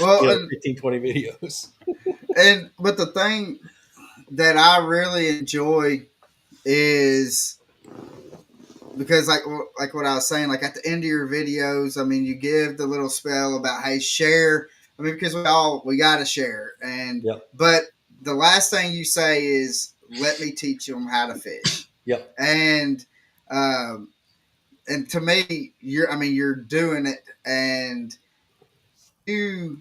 well, and 15, 20 videos. but the thing that I really enjoy is because like what I was saying, like at the end of your videos, I mean, you give the little spell about hey, share. I mean, because we got to share, and Yep. but the last thing you say is let me teach them how to fish, Yep. and um, and to me, you're doing it, and you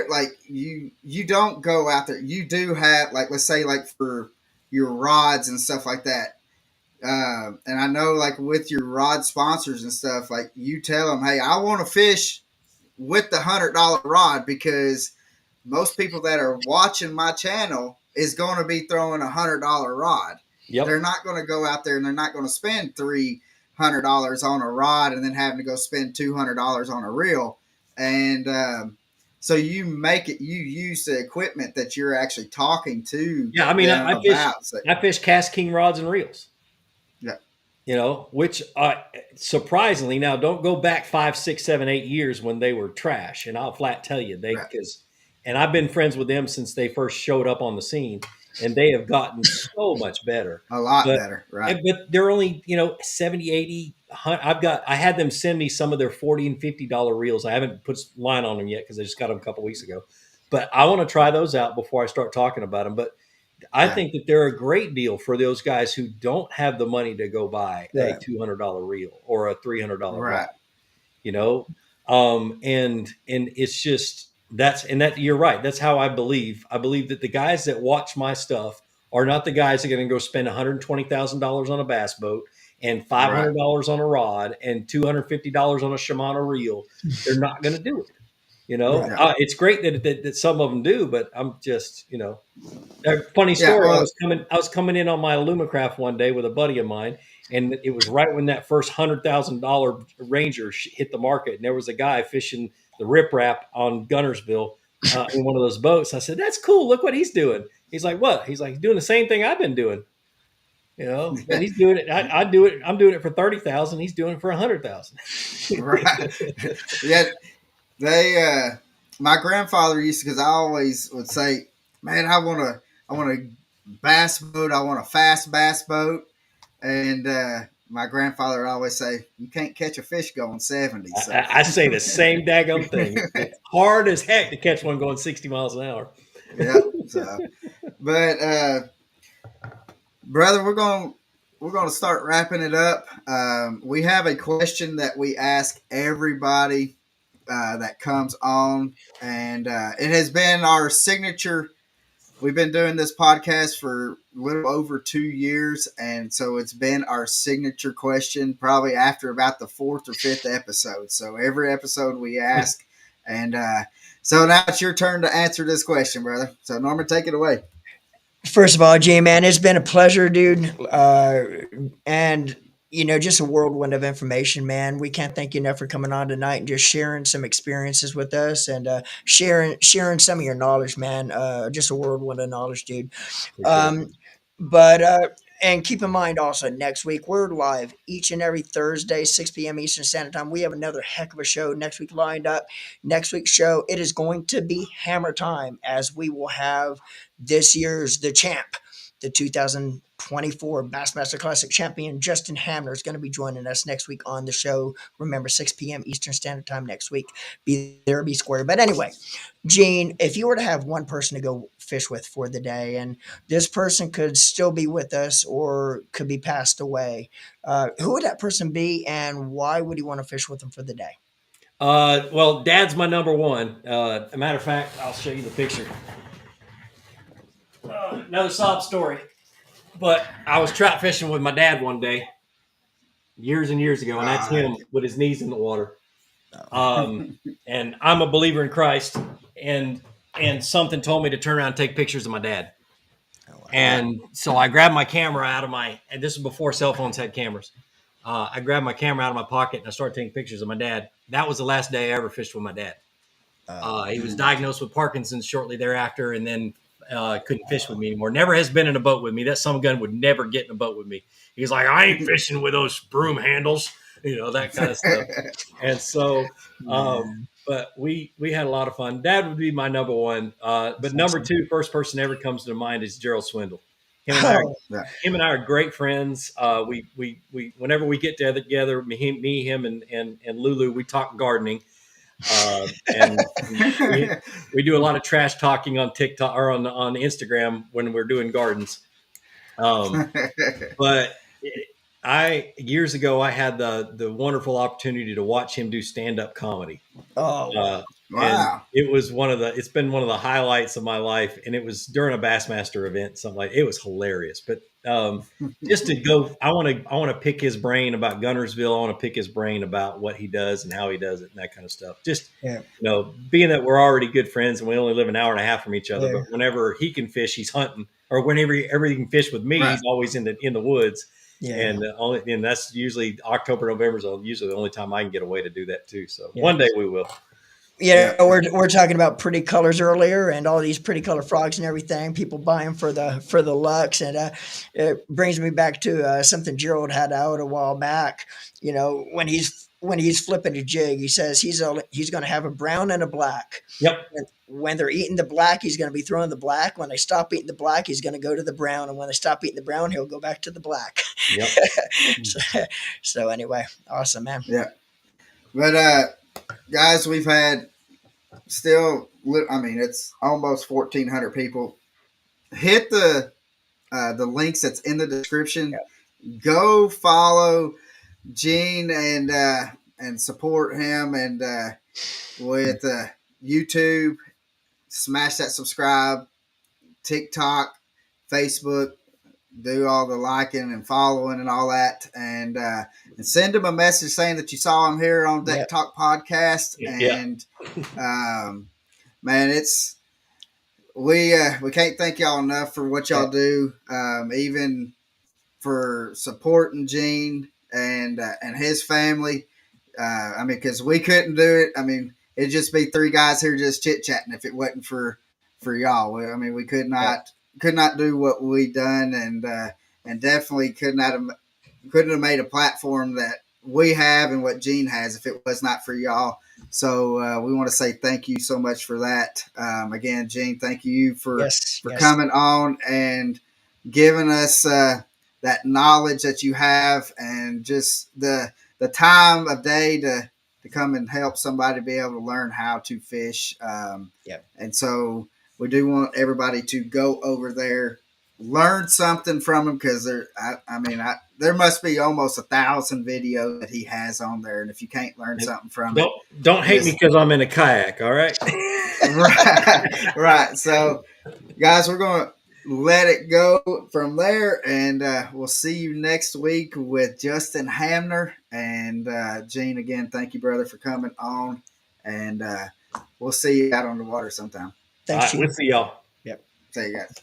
like you don't go out there. You do have like let's say like for your rods and stuff like that. And I know like with your rod sponsors and stuff, like you tell them, hey, I want to fish with the $100 rod because most people that are watching my channel is going to be throwing $100 rod. They're Yep. not going to go out there and they're not going to spend $300 on a rod and then having to go spend $200 on a reel. And so you make it. You use the equipment that you're actually talking to Yeah. I mean, them I fish. about. So, I fish Cast King rods and reels. yeah, Which surprisingly, now don't go back 5, 6, 7, 8 years when they were trash, and I'll flat tell you right. and I've been friends with them since they first showed up on the scene, and they have gotten so much better. A lot But better, right? but they're only 70, 80. I had them send me some of their $40 and $50 reels. I haven't put line on them yet because I just got them a couple weeks ago, but I want to try those out before I start talking about them. But I Yeah, think that they're a great deal for those guys who don't have the money to go buy a Yeah. $200 reel or a $300 rod. right. You know, and it's just that you're right. That's how I believe. I believe that the guys that watch my stuff are not the guys that are going to go spend $120,000 on a bass boat and five Right. hundred dollars on a rod and $250 on a Shimano reel. They're not going to do it. Right. Yeah. It's great that some of them do, but I'm just a funny Yeah. story. I Well, was coming in on my Alumacraft one day with a buddy of mine, and it was right when that first $100,000 Ranger hit the market, and there was a guy fishing the riprap on Gunnersville in one of those boats. I said, "That's cool. Look what he's doing." He's like, "What?" He's like, "He's doing the same thing I've been doing." But he's doing it. I do it. I'm doing it for 30,000. He's doing it for 100,000. right. Yeah. They. My grandfather used to because I always would say, "Man, I want a bass boat. I want a fast bass boat." And my grandfather would always say, "You can't catch a fish going 70." So. I say the same daggum thing. It's hard as heck to catch one going 60 miles an hour. Yeah. So, but brother, we're gonna start wrapping it up. We have a question that we ask everybody that comes on, and it has been our signature. We've been doing this podcast for a little over 2 years, and so it's been our signature question. Probably after about the fourth or fifth episode. So every episode we ask, and so now it's your turn to answer this question, brother. So Norman, take it away. First of all, J man, it's been a pleasure, dude. And just a whirlwind of information, man. We can't thank you enough for coming on tonight and just sharing some experiences with us and sharing some of your knowledge, man. Just a whirlwind of knowledge, dude. Appreciate it. Um, but And keep in mind also, next week we're live each and every Thursday, 6 p.m. Eastern Standard Time. We have another heck of a show next week lined up. Next week's show, it is going to be hammer time, as we will have this year's the champ, the 2024 Bassmaster Classic champion, Justin Hamner, is going to be joining us next week on the show. Remember, 6 p.m. Eastern Standard Time next week. Be there, be square. But anyway, Gene, if you were to have one person to go fish with for the day, and this person could still be with us or could be passed away, who would that person be, and why would you want to fish with them for the day? Well, Dad's my number one. As a matter of fact, I'll show you the picture. Another sob story. But I was trout fishing with my dad one day, years and years ago, and that's him with his knees in the water. And I'm a believer in Christ, and something told me to turn around and take pictures of my dad. And so I grabbed my camera out of and this is before cell phones had cameras. I grabbed my camera out of my pocket and I started taking pictures of my dad. That was the last day I ever fished with my dad. He was diagnosed with Parkinson's shortly thereafter, and then couldn't fish with me anymore. Never has been in a boat with me. That some gun would never get in a boat with me. He's like, I ain't fishing with those broom handles, that kind of stuff. And so, but we had a lot of fun. Dad would be my number one. But number two, first person ever comes to mind is Gerald Swindle. Him and I are great friends. We whenever we get together, me, him, and Lulu, we talk gardening. And we do a lot of trash talking on TikTok or on Instagram when we're doing gardens. But years ago, I had the wonderful opportunity to watch him do stand-up comedy. Wow. And it's been one of the highlights of my life. And it was during a Bassmaster event, something like it was hilarious. But just to go, I want to pick his brain about Gunnersville. I want to pick his brain about what he does and how he does it and that kind of stuff. Just, being that we're already good friends and we only live an hour and a half from each other, but whenever he can fish, he's hunting, or whenever he can fish with me, he's always in the woods. Yeah. And that's usually October, November is usually the only time I can get away to do that too. So one day we will. We're talking about pretty colors earlier, and all these pretty color frogs and everything. People buy them for the lux, and it brings me back to something Gerald had out a while back. When he's flipping a jig, he says he's going to have a brown and a black. Yep. When they're eating the black, he's going to be throwing the black. When they stop eating the black, he's going to go to the brown, and when they stop eating the brown, he'll go back to the black. Yep. so anyway, awesome, man. Yeah. But guys, we've had it's almost 1,400 people. Hit the links that's in the description. Yep. Go follow Gene and support him, and with YouTube, smash that subscribe, TikTok, Facebook, do all the liking and following and all that, and send him a message saying that you saw him here on Deck Talk Podcast. And man, it's we can't thank y'all enough for what y'all do, even for supporting Gene and his family. Because we couldn't do it. It'd just be three guys here just chit chatting if it wasn't for y'all. We could not do what we done, and definitely couldn't have made a platform that we have and what Gene has if it was not for y'all. So we want to say thank you so much for that. Again, Gene, thank you for coming on and giving us that knowledge that you have, and just the time of day to come and help somebody be able to learn how to fish. And so we do want everybody to go over there, learn something from him, because there must be almost 1,000 videos that he has on there, and if you can't learn something from it, don't hate me because I'm in a kayak. All right. right. So, guys, we're going to let it go from there, and we'll see you next week with Justin Hamner. And Gene, again, thank you, brother, for coming on, and we'll see you out on the water sometime. Thanks. We'll see y'all. Yep. See you guys.